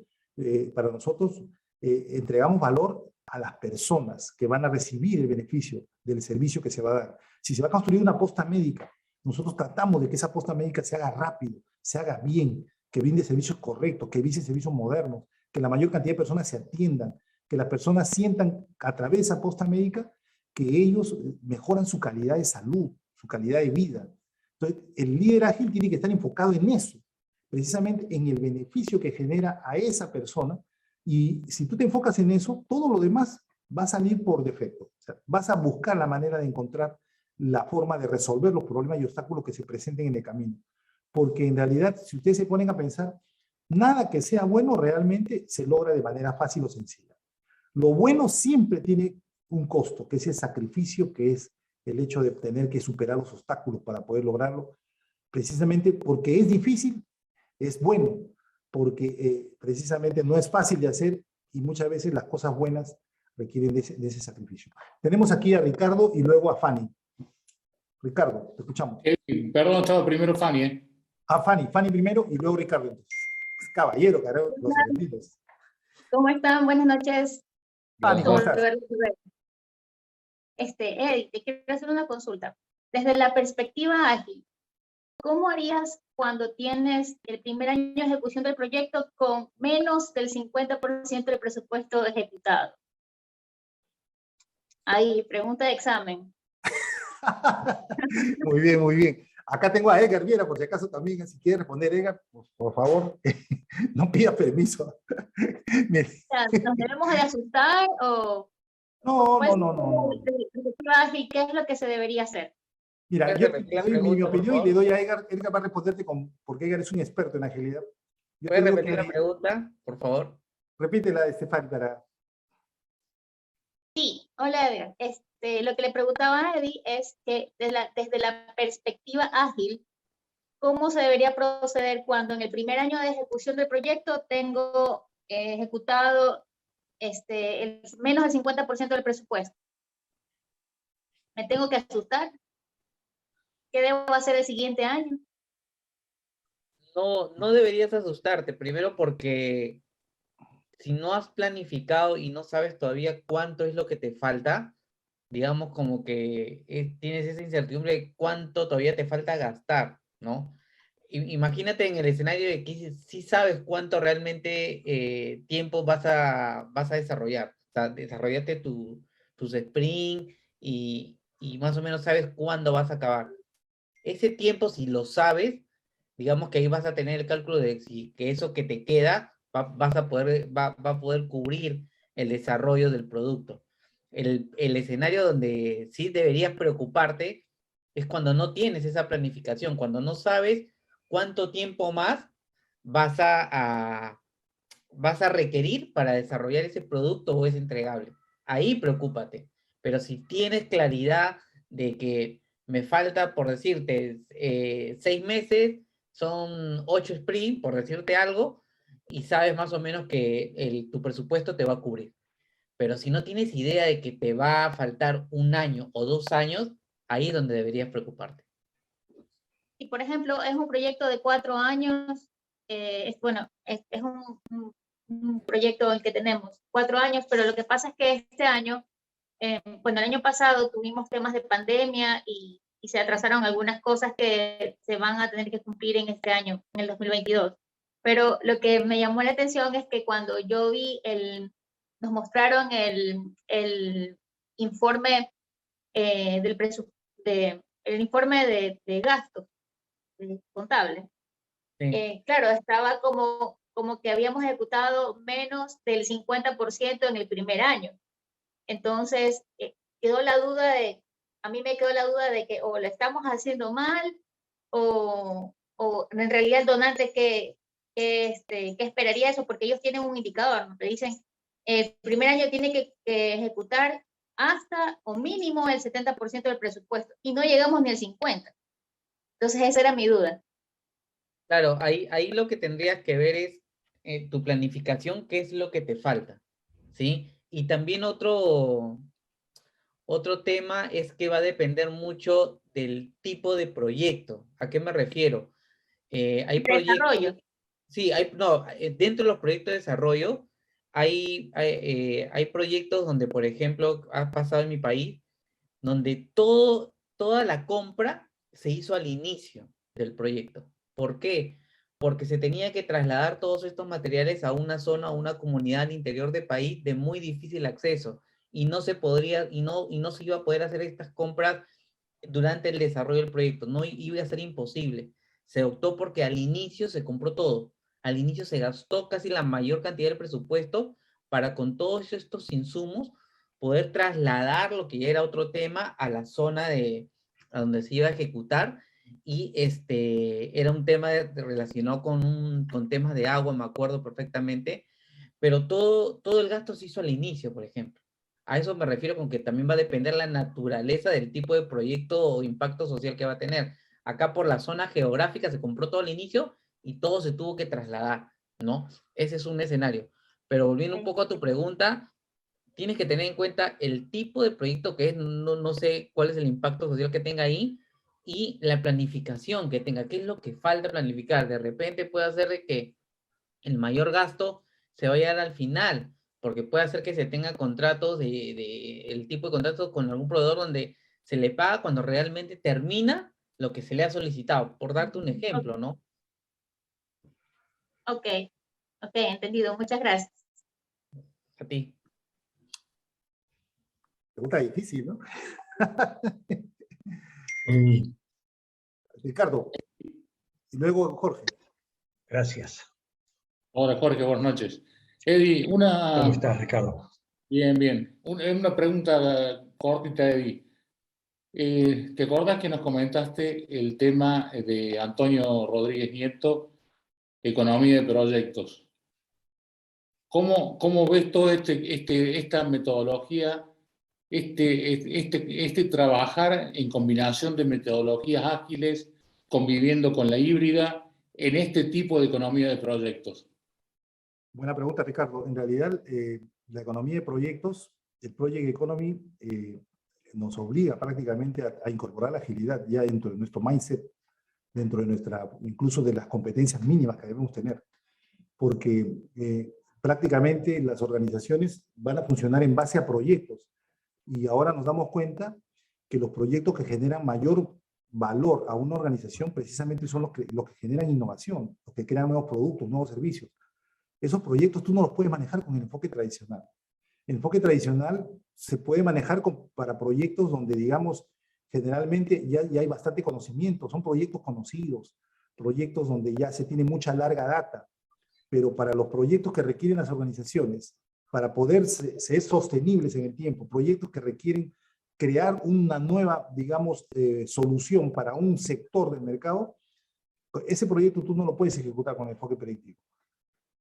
para nosotros entregamos valor a las personas que van a recibir el beneficio del servicio que se va a dar. Si se va a construir una posta médica, nosotros tratamos de que esa posta médica se haga rápido, se haga bien, que brinde servicios correctos, que brinde servicios modernos, que la mayor cantidad de personas se atiendan, que las personas sientan a través de esa posta médica que ellos mejoran su calidad de salud, su calidad de vida. Entonces, el líder ágil tiene que estar enfocado en eso, precisamente en el beneficio que genera a esa persona, y si tú te enfocas en eso, todo lo demás va a salir por defecto. O sea, vas a buscar la manera de encontrar la forma de resolver los problemas y obstáculos que se presenten en el camino. Porque en realidad, si ustedes se ponen a pensar, nada que sea bueno realmente se logra de manera fácil o sencilla. Lo bueno siempre tiene un costo, que es el sacrificio, que es el hecho de tener que superar los obstáculos para poder lograrlo. Precisamente porque es difícil, es bueno, porque precisamente no es fácil de hacer y muchas veces las cosas buenas requieren de ese sacrificio. Tenemos aquí a Ricardo y luego a Fanny. Ricardo, te escuchamos. Perdón, estaba primero Fanny, ¿eh? A Fanny primero y luego Ricardo. Caballero, carajo, los argentinos. ¿Cómo están? Buenas noches. Fanny, ¿cómo estás? Eddie, te quiero hacer una consulta. Desde la perspectiva ágil, ¿cómo harías cuando tienes el primer año de ejecución del proyecto con menos del 50% del presupuesto ejecutado? Ahí, pregunta de examen. Muy bien, muy bien. Acá tengo a Edgar Viera, por si acaso también, si quiere responder, Edgar, por favor, no pida permiso. ¿Nos debemos de asustar o...? No. ¿Qué es lo que se debería hacer? Mira, yo doy mi opinión y le doy a Edgar. Edgar va a responderte porque Edgar es un experto en agilidad. ¿Puedes repetir la pregunta, por favor? Repítela, Estefan, para... Sí, hola Edgar. Lo que le preguntaba a Eddie es que desde la perspectiva ágil, ¿cómo se debería proceder cuando en el primer año de ejecución del proyecto tengo ejecutado menos del 50% del presupuesto? ¿Me tengo que asustar? ¿Qué debo hacer el siguiente año? No deberías asustarte, primero porque si no has planificado y no sabes todavía cuánto es lo que te falta, digamos como que tienes esa incertidumbre de cuánto todavía te falta gastar, ¿no? Imagínate en el escenario de que sí sabes cuánto realmente tiempo vas a desarrollar. O sea, desarrollate tus sprint y más o menos sabes cuándo vas a acabar. Ese tiempo, si lo sabes, digamos que ahí vas a tener el cálculo de si que eso que te queda va a poder cubrir el desarrollo del producto. El escenario donde sí deberías preocuparte es cuando no tienes esa planificación, cuando no sabes cuánto tiempo más vas vas a requerir para desarrollar ese producto o ese entregable. Ahí preocúpate. Pero si tienes claridad de que me falta, por decirte, 6 meses, son 8 sprints, por decirte algo, y sabes más o menos que tu presupuesto te va a cubrir. Pero si no tienes idea de que te va a faltar 1 año o 2 años, ahí es donde deberías preocuparte. Y por ejemplo, es un proyecto de 4 años, bueno, es un proyecto el que tenemos 4 años, pero lo que pasa es que este año, bueno, el año pasado tuvimos temas de pandemia y se atrasaron algunas cosas que se van a tener que cumplir en este año, en el 2022. Pero lo que me llamó la atención es que cuando yo vi nos mostraron el informe del el informe de gastos contable. Sí. Claro, estaba como que habíamos ejecutado menos del 50% en el primer año. Entonces, a mí me quedó la duda de que o lo estamos haciendo mal o en realidad el donante que esperaría eso, porque ellos tienen un indicador, ¿no? Te dicen, el primer año tiene que ejecutar hasta o mínimo el 70% del presupuesto y no llegamos ni al 50%. Entonces, esa era mi duda. Claro, ahí lo que tendrías que ver es tu planificación, qué es lo que te falta, ¿sí? Y también otro tema es que va a depender mucho del tipo de proyecto. ¿A qué me refiero? Hay proyectos, Desarrollo. sí, dentro de los proyectos de desarrollo hay proyectos donde, por ejemplo, ha pasado en mi país, donde toda la compra se hizo al inicio del proyecto. ¿Por qué? Porque se tenía que trasladar todos estos materiales a una zona, a una comunidad al interior del país de muy difícil acceso y no se podría, y no se iba a poder hacer estas compras durante el desarrollo del proyecto, no iba a ser imposible. Se optó porque al inicio se compró todo, al inicio se gastó casi la mayor cantidad del presupuesto para con todos estos insumos poder trasladar lo que ya era otro tema a la zona a donde se iba a ejecutar y era un tema relacionado con temas de agua, me acuerdo perfectamente, pero todo el gasto se hizo al inicio, por ejemplo. A eso me refiero con que también va a depender la naturaleza del tipo de proyecto o impacto social que va a tener. Acá por la zona geográfica se compró todo al inicio y todo se tuvo que trasladar, ¿no? Ese es un escenario. Pero volviendo un poco a tu pregunta, tienes que tener en cuenta el tipo de proyecto que es, no sé cuál es el impacto social que tenga ahí y la planificación que tenga, qué es lo que falta planificar. De repente puede hacer de que el mayor gasto se vaya a dar al final, porque puede hacer que se tenga contratos el tipo de contratos con algún proveedor donde se le paga cuando realmente termina lo que se le ha solicitado, por darte un ejemplo, ¿no? Ok, entendido. Muchas gracias. A ti. Pregunta difícil, ¿no? Mm, Ricardo. Y luego Jorge. Gracias. Hola Jorge, buenas noches. Eddie, ¿Cómo estás, Ricardo? Bien. Una pregunta cortita, Eddie. ¿Te acuerdas que nos comentaste el tema de Antonio Rodríguez Nieto, Economía de Proyectos? ¿Cómo ves toda esta metodología, este trabajar en combinación de metodologías ágiles, conviviendo con la híbrida, en este tipo de economía de proyectos? Buena pregunta, Ricardo. En realidad, la economía de proyectos, el Project Economy, nos obliga prácticamente a incorporar la agilidad ya dentro de nuestro mindset, dentro de incluso de las competencias mínimas que debemos tener, porque prácticamente las organizaciones van a funcionar en base a proyectos, y ahora nos damos cuenta que los proyectos que generan mayor valor a una organización precisamente son los que generan innovación, los que crean nuevos productos, nuevos servicios. Esos proyectos tú no los puedes manejar con el enfoque tradicional. El enfoque tradicional se puede manejar para proyectos donde, digamos, generalmente ya hay bastante conocimiento, son proyectos conocidos, proyectos donde ya se tiene mucha larga data, pero para los proyectos que requieren las organizaciones, para poder ser sostenibles en el tiempo, proyectos que requieren crear una nueva, digamos, solución para un sector del mercado, ese proyecto tú no lo puedes ejecutar con el enfoque predictivo.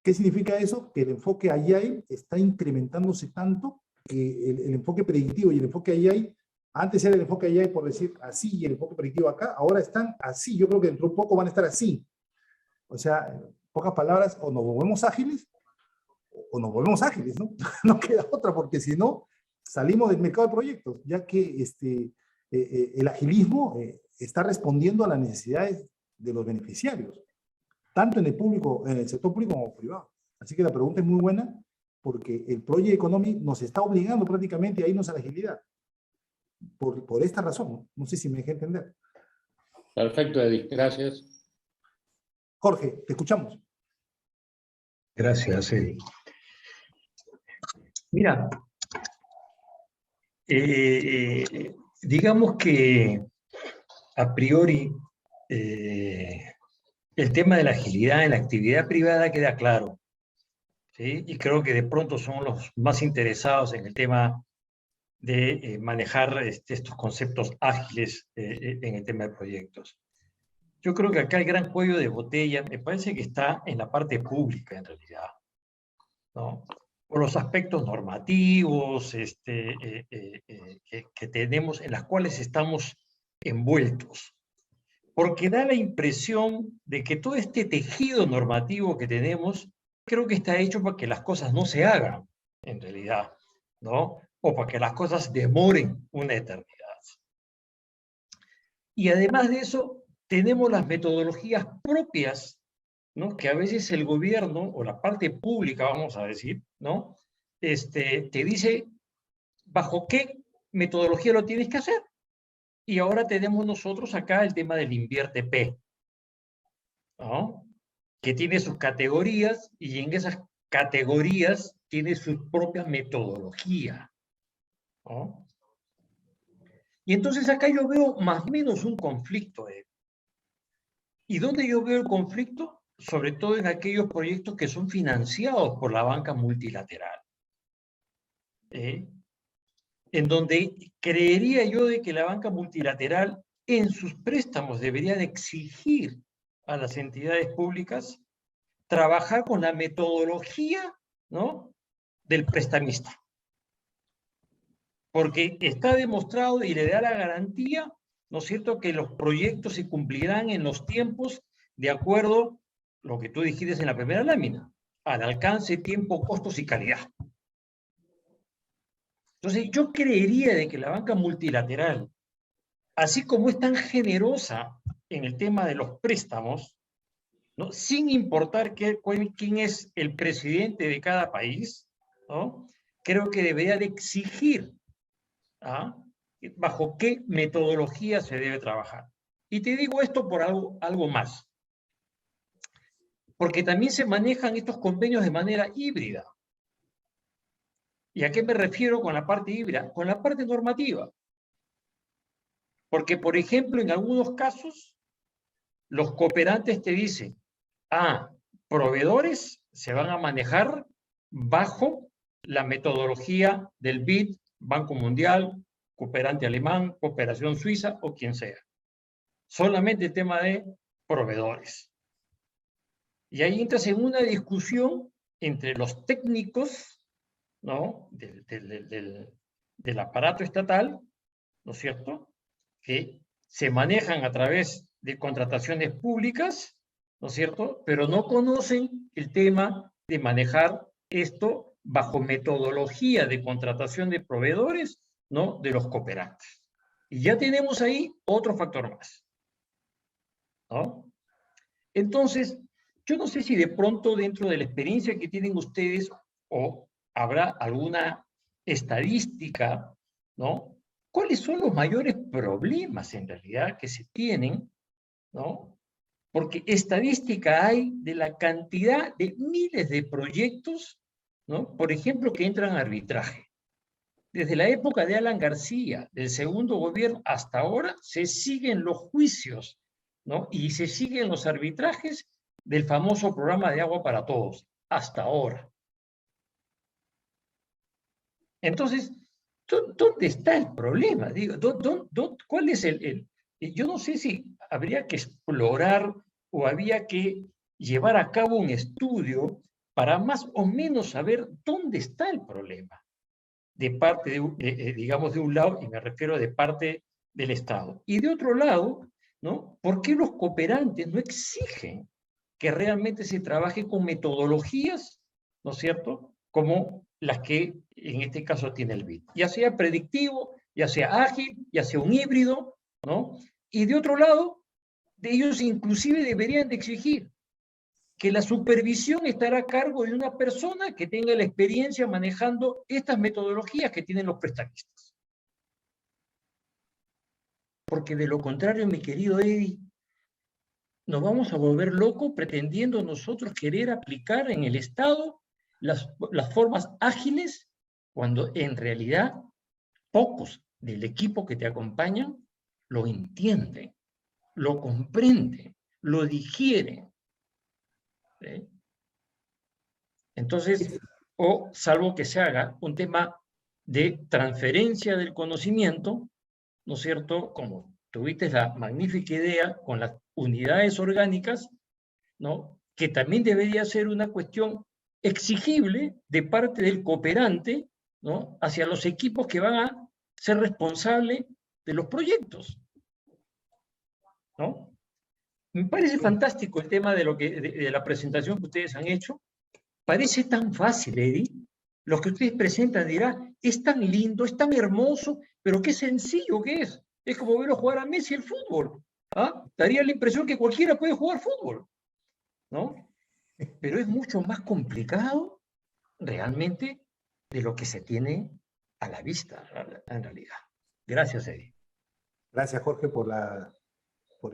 ¿Qué significa eso? Que el enfoque Agile está incrementándose tanto que el enfoque predictivo y el enfoque Agile, antes era el enfoque Agile por decir así y el enfoque predictivo acá, ahora están así. Yo creo que dentro de un poco van a estar así. O sea, en pocas palabras, o nos volvemos ágiles o nos volvemos ágiles, ¿no? No queda otra, porque si no, salimos del mercado de proyectos, ya que el agilismo está respondiendo a las necesidades de los beneficiarios, tanto en el sector público como privado. Así que la pregunta es muy buena, porque el Project Economy nos está obligando prácticamente a irnos a la agilidad. Por esta razón, no sé si me dejé entender. Perfecto, Eddie, gracias. Jorge, te escuchamos. Gracias, Eddie. Mira, digamos que a priori el tema de la agilidad en la actividad privada queda claro, ¿sí? Y creo que de pronto son los más interesados en el tema de manejar estos conceptos ágiles en el tema de proyectos. Yo creo que acá el gran cuello de botella me parece que está en la parte pública en realidad, ¿no? Por los aspectos normativos que tenemos, en las cuales estamos envueltos. Porque da la impresión de que todo este tejido normativo que tenemos, creo que está hecho para que las cosas no se hagan, en realidad, ¿no? O para que las cosas demoren una eternidad. Y además de eso, tenemos las metodologías propias, ¿no? Que a veces el gobierno o la parte pública, vamos a decir, ¿no? Te dice bajo qué metodología lo tienes que hacer. Y ahora tenemos nosotros acá el tema del Invierte P, ¿no? Que tiene sus categorías y en esas categorías tiene su propia metodología, ¿no? Y entonces acá yo veo más o menos un conflicto. ¿Y dónde yo veo el conflicto? Sobre todo en aquellos proyectos que son financiados por la banca multilateral. En donde creería yo de que la banca multilateral en sus préstamos debería de exigir a las entidades públicas trabajar con la metodología, ¿no?, del prestamista. Porque está demostrado y le da la garantía, ¿no es cierto?, que los proyectos se cumplirán en los tiempos de acuerdo a lo que tú dijiste en la primera lámina, al alcance, tiempo, costos y calidad. Entonces, yo creería de que la banca multilateral, así como es tan generosa en el tema de los préstamos, ¿no?, sin importar quién es el presidente de cada país, ¿no?, creo que debería de exigir bajo qué metodología se debe trabajar. Y te digo esto por algo más. Porque también se manejan estos convenios de manera híbrida. ¿Y a qué me refiero con la parte híbrida? Con la parte normativa. Porque, por ejemplo, en algunos casos, los cooperantes te dicen, proveedores se van a manejar bajo la metodología del BID, Banco Mundial, cooperante alemán, cooperación suiza o quien sea. Solamente el tema de proveedores. Y ahí entras en una discusión entre los técnicos, ¿no?, del aparato estatal, ¿no es cierto?, que se manejan a través de contrataciones públicas, ¿no es cierto?, pero no conocen el tema de manejar esto bajo metodología de contratación de proveedores ¿no?, de los cooperantes. Y ya tenemos ahí otro factor más, ¿no? Entonces, yo no sé si de pronto dentro de la experiencia que tienen ustedes o habrá alguna estadística, ¿no? ¿Cuáles son los mayores problemas en realidad que se tienen, ¿no? Porque estadística hay de la cantidad de miles de proyectos, ¿no?, por ejemplo, que entran a arbitraje. Desde la época de Alan García, del segundo gobierno, hasta ahora, se siguen los juicios, ¿no?, y se siguen los arbitrajes del famoso programa de agua para todos, hasta ahora. Entonces, ¿dónde está el problema? Digo, ¿cuál es yo no sé si habría que explorar o había que llevar a cabo un estudio para más o menos saber dónde está el problema, de parte, digamos, de un lado, y me refiero de parte del Estado. Y de otro lado, ¿no?, ¿por qué los cooperantes no exigen que realmente se trabaje con metodologías, ¿no es cierto?, como las que en este caso tiene el BID, ya sea predictivo, ya sea ágil, ya sea un híbrido, ¿no? Y de otro lado, de ellos inclusive deberían de exigir que la supervisión estará a cargo de una persona que tenga la experiencia manejando estas metodologías que tienen los prestamistas. Porque de lo contrario, mi querido Eddie, nos vamos a volver locos pretendiendo nosotros querer aplicar en el Estado las formas ágiles, cuando en realidad pocos del equipo que te acompañan lo entienden, lo comprenden, lo digieren. ¿Sí? Entonces, o salvo que se haga un tema de transferencia del conocimiento, ¿no es cierto?, como tuviste la magnífica idea con las unidades orgánicas, ¿no?, que también debería ser una cuestión exigible de parte del cooperante, ¿no?, hacia los equipos que van a ser responsables de los proyectos, ¿no? Me parece fantástico el tema de la presentación que ustedes han hecho. Parece tan fácil, Eddie. Lo que ustedes presentan dirán, es tan lindo, es tan hermoso, pero qué sencillo que es. Es como verlo jugar a Messi el fútbol. ¿Ah? Daría la impresión que cualquiera puede jugar fútbol, ¿no? Pero es mucho más complicado realmente de lo que se tiene a la vista, en realidad. Gracias, Eddie. Gracias, Jorge, por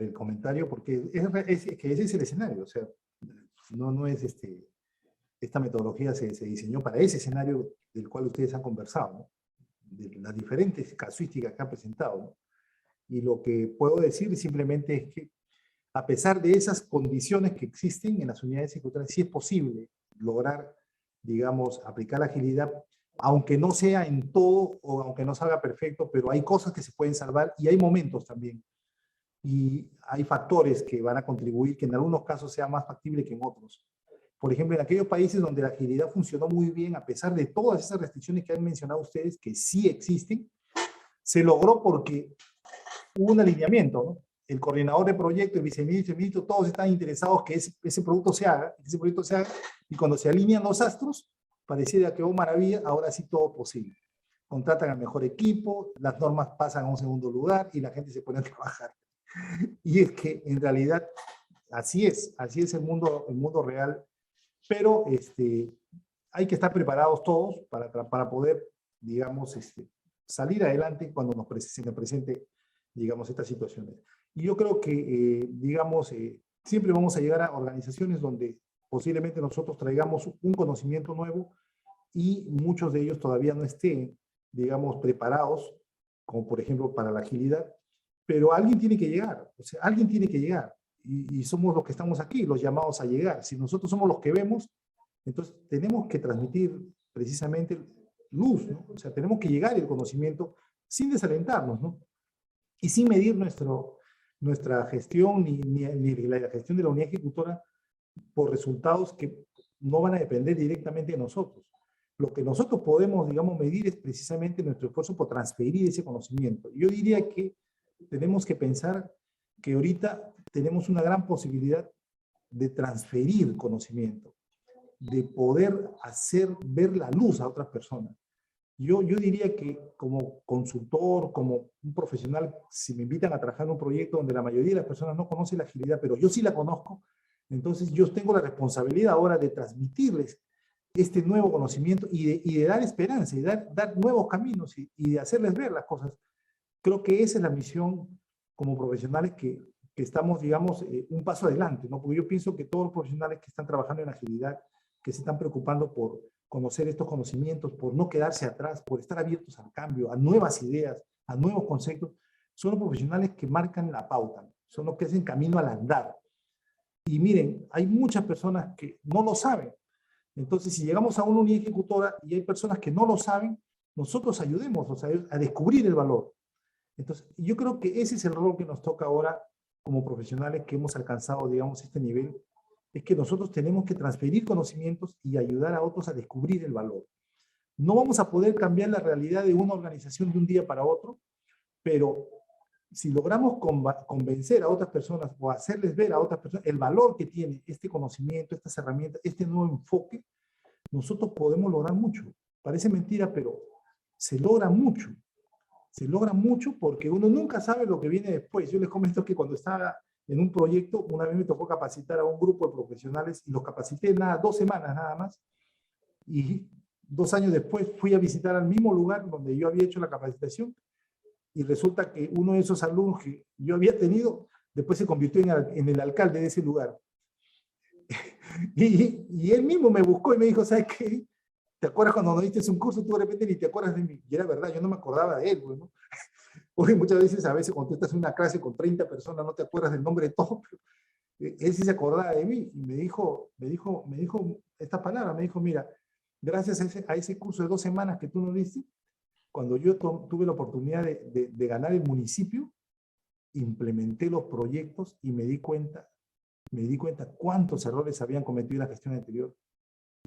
el comentario, porque que ese es el escenario. O sea, no es esta metodología se diseñó para ese escenario del cual ustedes han conversado, ¿no?, de las diferentes casuísticas que han presentado, ¿no? Y lo que puedo decir simplemente es que, a pesar de esas condiciones que existen en las unidades ejecutadas, sí es posible lograr, digamos, aplicar la agilidad, aunque no sea en todo o aunque no salga perfecto, pero hay cosas que se pueden salvar y hay momentos también. Y hay factores que van a contribuir, que en algunos casos sea más factible que en otros. Por ejemplo, en aquellos países donde la agilidad funcionó muy bien, a pesar de todas esas restricciones que han mencionado ustedes, que sí existen, se logró porque hubo un alineamiento, ¿no? El coordinador de proyecto, el viceministro, el ministro, todos están interesados que ese proyecto se haga, y cuando se alinean los astros, pareciera que, oh maravilla, ahora sí todo es posible. Contratan al mejor equipo, las normas pasan a un segundo lugar y la gente se pone a trabajar. Y es que en realidad así es el mundo real, pero hay que estar preparados todos para poder, digamos, salir adelante cuando se nos presente, digamos, estas situaciones. Y yo creo que, digamos, siempre vamos a llegar a organizaciones donde posiblemente nosotros traigamos un conocimiento nuevo y muchos de ellos todavía no estén, digamos, preparados, como por ejemplo para la agilidad, pero alguien tiene que llegar, o sea, alguien tiene que llegar, y somos los que estamos aquí, los llamados a llegar. Si nosotros somos los que vemos, entonces tenemos que transmitir precisamente luz, ¿no? O sea, tenemos que llegar el conocimiento sin desalentarnos, ¿no? Y sin medir nuestra gestión ni la gestión de la unidad ejecutora por resultados que no van a depender directamente de nosotros. Lo que nosotros podemos, digamos, medir es precisamente nuestro esfuerzo por transferir ese conocimiento. Yo diría que tenemos que pensar que ahorita tenemos una gran posibilidad de transferir conocimiento, de poder hacer ver la luz a otras personas. yo diría que como consultor, como un profesional, si me invitan a trabajar en un proyecto donde la mayoría de las personas no conocen la agilidad, pero yo sí la conozco, entonces yo tengo la responsabilidad ahora de transmitirles este nuevo conocimiento y de dar esperanza y dar nuevos caminos y de hacerles ver las cosas. Creo que esa es la misión como profesionales que estamos, digamos, un paso adelante, ¿no? Porque yo pienso que todos los profesionales que están trabajando en agilidad, que se están preocupando por conocer estos conocimientos, por no quedarse atrás, por estar abiertos al cambio, a nuevas ideas, a nuevos conceptos, son los profesionales que marcan la pauta, son los que hacen camino al andar. Y miren, hay muchas personas que no lo saben. Entonces, si llegamos a una unidad ejecutora y hay personas que no lo saben, nosotros ayudemos, o sea, a descubrir el valor. Entonces, yo creo que ese es el rol que nos toca ahora como profesionales que hemos alcanzado, digamos, este nivel, es que nosotros tenemos que transferir conocimientos y ayudar a otros a descubrir el valor. No vamos a poder cambiar la realidad de una organización de un día para otro, pero si logramos convencer a otras personas o hacerles ver a otras personas el valor que tiene este conocimiento, estas herramientas, este nuevo enfoque, nosotros podemos lograr mucho. Parece mentira, pero se logra mucho. Se logra mucho porque uno nunca sabe lo que viene después. Yo les comento que cuando estaba en un proyecto, una vez me tocó capacitar a un grupo de profesionales y los capacité 2 semanas nada más. Y 2 años después fui a visitar al mismo lugar donde yo había hecho la capacitación y resulta que uno de esos alumnos que yo había tenido después se convirtió en el alcalde de ese lugar. Y él mismo me buscó y me dijo, ¿sabes qué? ¿Te acuerdas cuando nos diste un curso? Tú de repente ni te acuerdas de mí. Y era verdad, yo no me acordaba de él, ¿no? Porque muchas veces, cuando tú estás en una clase con 30 personas, no te acuerdas del nombre de todos, pero él sí se acordaba de mí y me dijo esta palabra, me dijo, mira, gracias a ese curso de 2 semanas que tú nos diste, cuando yo tuve la oportunidad de ganar el municipio, implementé los proyectos y me di cuenta cuántos errores habían cometido en la gestión anterior.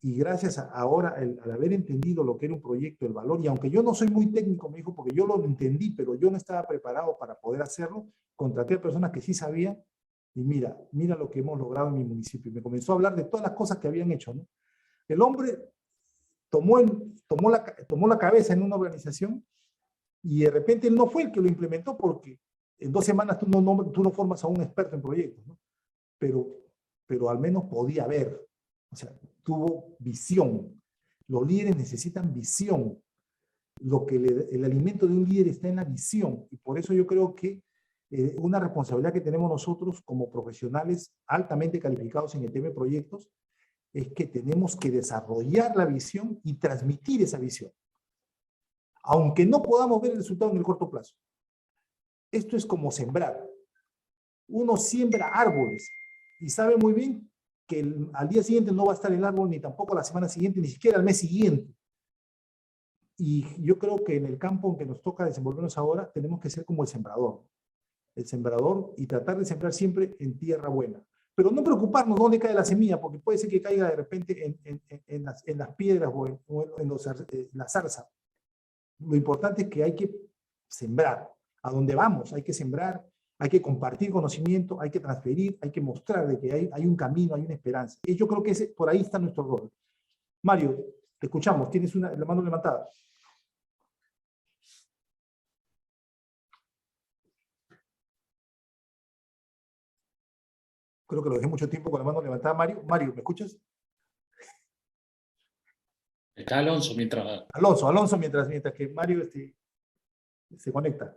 Y gracias ahora, al haber entendido lo que era un proyecto, el valor, y aunque yo no soy muy técnico, me dijo, porque yo lo entendí, pero yo no estaba preparado para poder hacerlo, contraté a personas que sí sabían, y mira lo que hemos logrado en mi municipio. Y me comenzó a hablar de todas las cosas que habían hecho, ¿no? El hombre tomó la cabeza en una organización, y de repente él no fue el que lo implementó, porque en 2 semanas tú no formas a un experto en proyectos, ¿no? Pero al menos podía ver, o sea, tuvo visión. Los líderes necesitan visión. El alimento de un líder está en la visión, y por eso yo creo que una responsabilidad que tenemos nosotros como profesionales altamente calificados en el tema de proyectos es que tenemos que desarrollar la visión y transmitir esa visión, aunque no podamos ver el resultado en el corto plazo. Esto es como sembrar. Uno siembra árboles y sabe muy bien que al día siguiente no va a estar el árbol, ni tampoco la semana siguiente, ni siquiera al mes siguiente. Y yo creo que en el campo en que nos toca desenvolvernos ahora, tenemos que ser como el sembrador y tratar de sembrar siempre en tierra buena. Pero no preocuparnos dónde cae la semilla, porque puede ser que caiga de repente en las piedras o en la zarza. Lo importante es que hay que sembrar. A donde vamos hay que sembrar, hay que compartir conocimiento, hay que transferir, hay que mostrar de que hay un camino, hay una esperanza. Y yo creo que por ahí está nuestro rol. Mario, te escuchamos, tienes la mano levantada. Creo que lo dejé mucho tiempo con la mano levantada. Mario, ¿me escuchas? Está Alonso mientras... Alonso, mientras que Mario se conecta.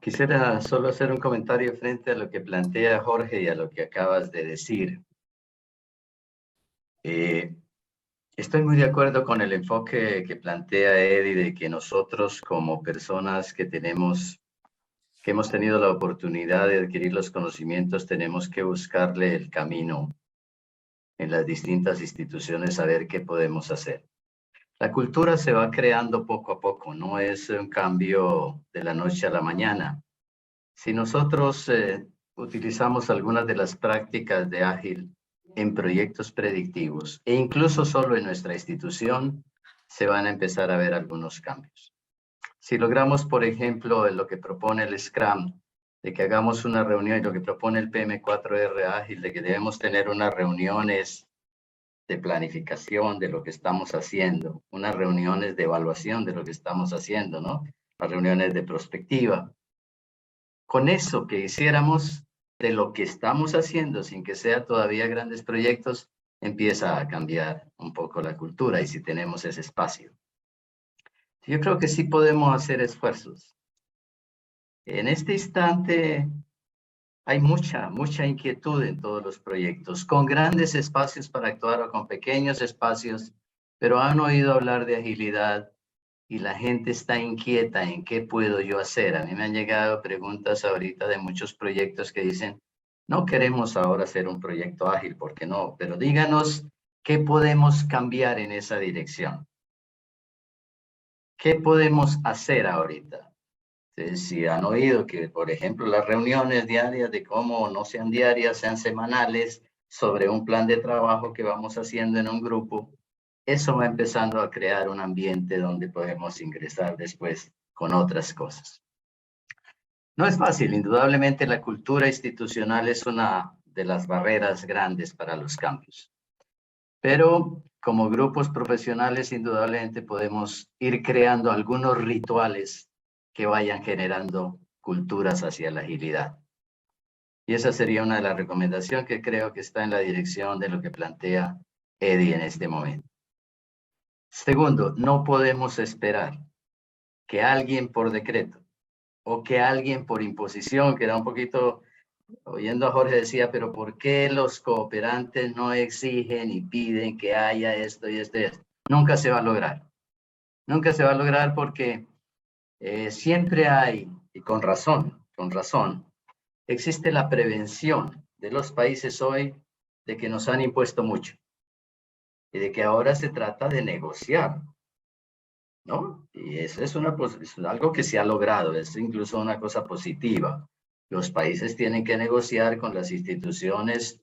Quisiera solo hacer un comentario frente a lo que plantea Jorge y a lo que acabas de decir. Estoy muy de acuerdo con el enfoque que plantea Eddie de que nosotros como personas que hemos tenido la oportunidad de adquirir los conocimientos, tenemos que buscarle el camino en las distintas instituciones a ver qué podemos hacer. La cultura se va creando poco a poco, no es un cambio de la noche a la mañana. Si nosotros utilizamos algunas de las prácticas de Ágil en proyectos predictivos e incluso solo en nuestra institución, se van a empezar a ver algunos cambios. Si logramos, por ejemplo, lo que propone el Scrum, de que hagamos una reunión, y lo que propone el PM4R Ágil, de que debemos tener unas reuniones de planificación de lo que estamos haciendo, unas reuniones de evaluación de lo que estamos haciendo, ¿no? Las reuniones de prospectiva. Con eso que hiciéramos de lo que estamos haciendo, sin que sea todavía grandes proyectos, empieza a cambiar un poco la cultura y si tenemos ese espacio. Yo creo que sí podemos hacer esfuerzos. En este instante hay mucha inquietud en todos los proyectos, con grandes espacios para actuar o con pequeños espacios, pero han oído hablar de agilidad y la gente está inquieta en qué puedo yo hacer. A mí me han llegado preguntas ahorita de muchos proyectos que dicen, no queremos ahora hacer un proyecto ágil, ¿por qué no? Pero díganos qué podemos cambiar en esa dirección. ¿Qué podemos hacer ahorita? Entonces, si han oído que, por ejemplo, las reuniones diarias de cómo no sean diarias, sean semanales, sobre un plan de trabajo que vamos haciendo en un grupo, eso va empezando a crear un ambiente donde podemos ingresar después con otras cosas. No es fácil, indudablemente la cultura institucional es una de las barreras grandes para los cambios. Pero como grupos profesionales, indudablemente podemos ir creando algunos rituales que vayan generando culturas hacia la agilidad. Y esa sería una de las recomendaciones que creo que está en la dirección de lo que plantea Eddie en este momento. Segundo, no podemos esperar que alguien por decreto o que alguien por imposición, que era un poquito, oyendo a Jorge decía, pero ¿por qué los cooperantes no exigen y piden que haya esto y esto y esto? Nunca se va a lograr. Nunca se va a lograr porque siempre hay, y con razón, existe la prevención de los países hoy de que nos han impuesto mucho y de que ahora se trata de negociar, ¿no? Y eso es algo que se ha logrado, es incluso una cosa positiva. Los países tienen que negociar con las instituciones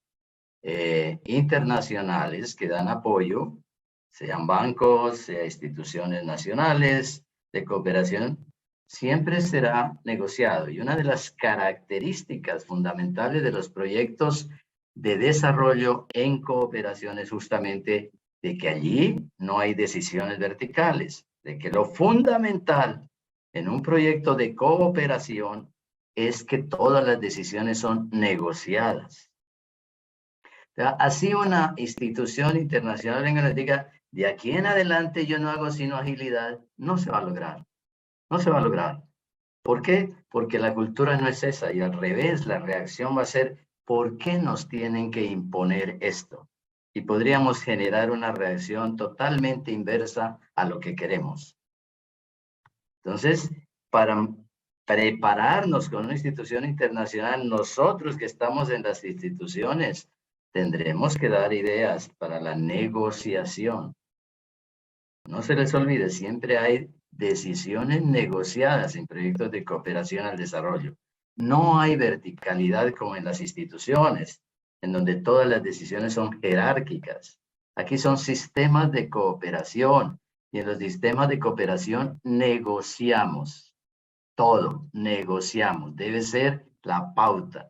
internacionales que dan apoyo, sean bancos, sean instituciones nacionales de cooperación, siempre será negociado. Y una de las características fundamentales de los proyectos de desarrollo en cooperación es justamente de que allí no hay decisiones verticales, de que lo fundamental en un proyecto de cooperación es que todas las decisiones son negociadas. O sea, así una institución internacional venga y nos diga, de aquí en adelante yo no hago sino agilidad, no se va a lograr. No se va a lograr. ¿Por qué? Porque la cultura no es esa y al revés, la reacción va a ser, ¿por qué nos tienen que imponer esto? Y podríamos generar una reacción totalmente inversa a lo que queremos. Entonces, para prepararnos con una institución internacional, nosotros que estamos en las instituciones, tendremos que dar ideas para la negociación. No se les olvide, siempre hay decisiones negociadas en proyectos de cooperación al desarrollo. No hay verticalidad como en las instituciones, en donde todas las decisiones son jerárquicas. Aquí son sistemas de cooperación y en los sistemas de cooperación negociamos. Todo, negociamos. Debe ser la pauta.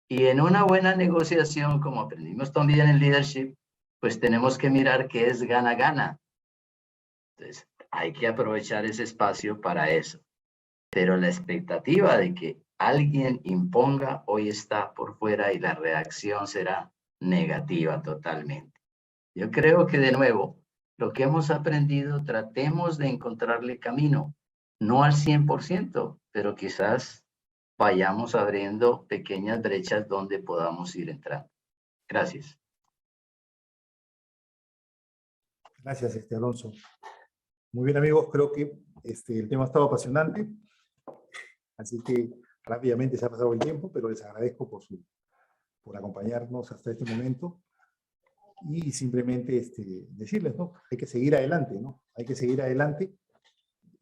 Y en una buena negociación, como aprendimos también en leadership, pues tenemos que mirar qué es gana-gana. Entonces, hay que aprovechar ese espacio para eso. Pero la expectativa de que alguien imponga hoy está por fuera y la reacción será negativa totalmente. Yo creo que de nuevo, lo que hemos aprendido, tratemos de encontrarle camino. No al 100%, pero quizás vayamos abriendo pequeñas brechas donde podamos ir entrando. Gracias. Gracias, Alonso. Muy bien, amigos, creo que el tema estaba apasionante, así que rápidamente se ha pasado el tiempo, pero les agradezco por acompañarnos hasta este momento y simplemente decirles, ¿no? Hay que seguir adelante, ¿no? Hay que seguir adelante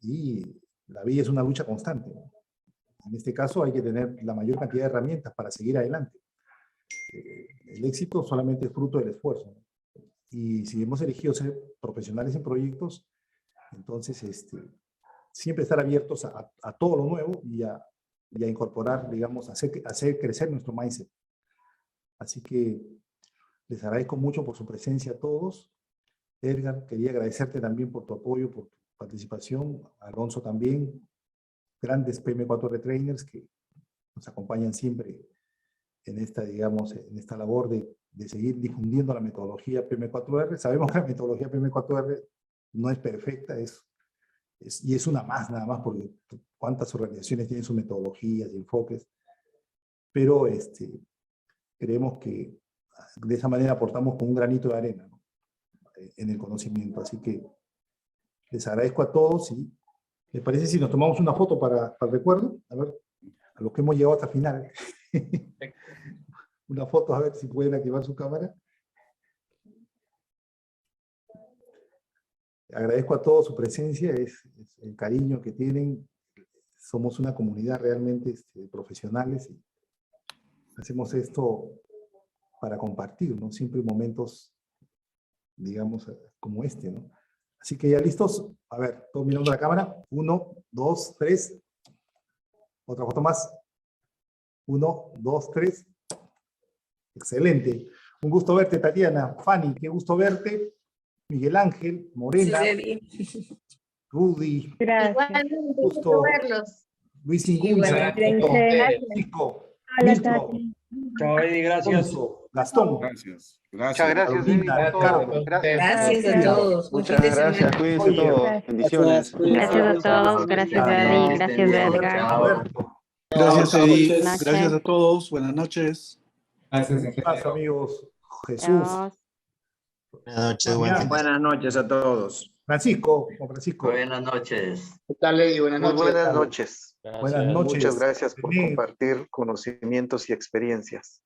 y la vida es una lucha constante, ¿no? En este caso hay que tener la mayor cantidad de herramientas para seguir adelante. El éxito solamente es fruto del esfuerzo, ¿no? Y si hemos elegido ser profesionales en proyectos, entonces siempre estar abiertos a todo lo nuevo y a incorporar, digamos, hacer crecer nuestro mindset. Así que Les agradezco mucho por su presencia a todos. Edgar, quería agradecerte también por tu apoyo, por tu participación. Alonso también. Grandes PM4R trainers que nos acompañan siempre en esta, digamos, en esta labor de seguir difundiendo la metodología PM4R. Sabemos que la metodología PM4R no es perfecta, y es una más, nada más, porque cuántas organizaciones tienen sus metodologías y enfoques, pero creemos que de esa manera aportamos con un granito de arena, ¿no?, en el conocimiento. Así que les agradezco a todos, y ¿les parece si nos tomamos una foto para el recuerdo? A ver, a los que hemos llegado hasta el final. Una foto, a ver si pueden activar su cámara. Agradezco a todos su presencia, es el cariño que tienen. Somos una comunidad realmente de profesionales, y hacemos esto para compartir, ¿no? Siempre momentos, digamos, como este, ¿no? Así que ya listos. A ver, todos mirando la cámara. 1, 2, 3. Otra foto más. 1, 2, 3. Excelente. Un gusto verte, Tatiana. Fanny, qué gusto verte. Miguel Ángel, Morena, Rudy, Gracias. Igualmente, Gusto. gusto verlos. Luis Ingunza, Francisco, Hola, Nistro, Tati. Chao, Eddie, gracias. Alonso, Gastón, Gracias. Muchas gracias, Carolina, David. Ricardo. Gracias a todos. Buen Muchas fin de semana. gracias. Cuídense Oye, todos. gracias. Bendiciones. Gracias a todos, gracias Eddie, gracias Edgar. Roberto. Gracias, Eddie. Noches. Gracias a todos. Buenas noches. Gracias, Un abrazo, ingeniero. amigos. Jesús, Adiós. Buenas noches, Damián, buenas noches a todos. Francisco, o Francisco. Buenas noches. ¿Qué tal, Eddie? Buenas Muy noches. buenas noches. Buenas noches. Muchas gracias por René, compartir conocimientos y experiencias.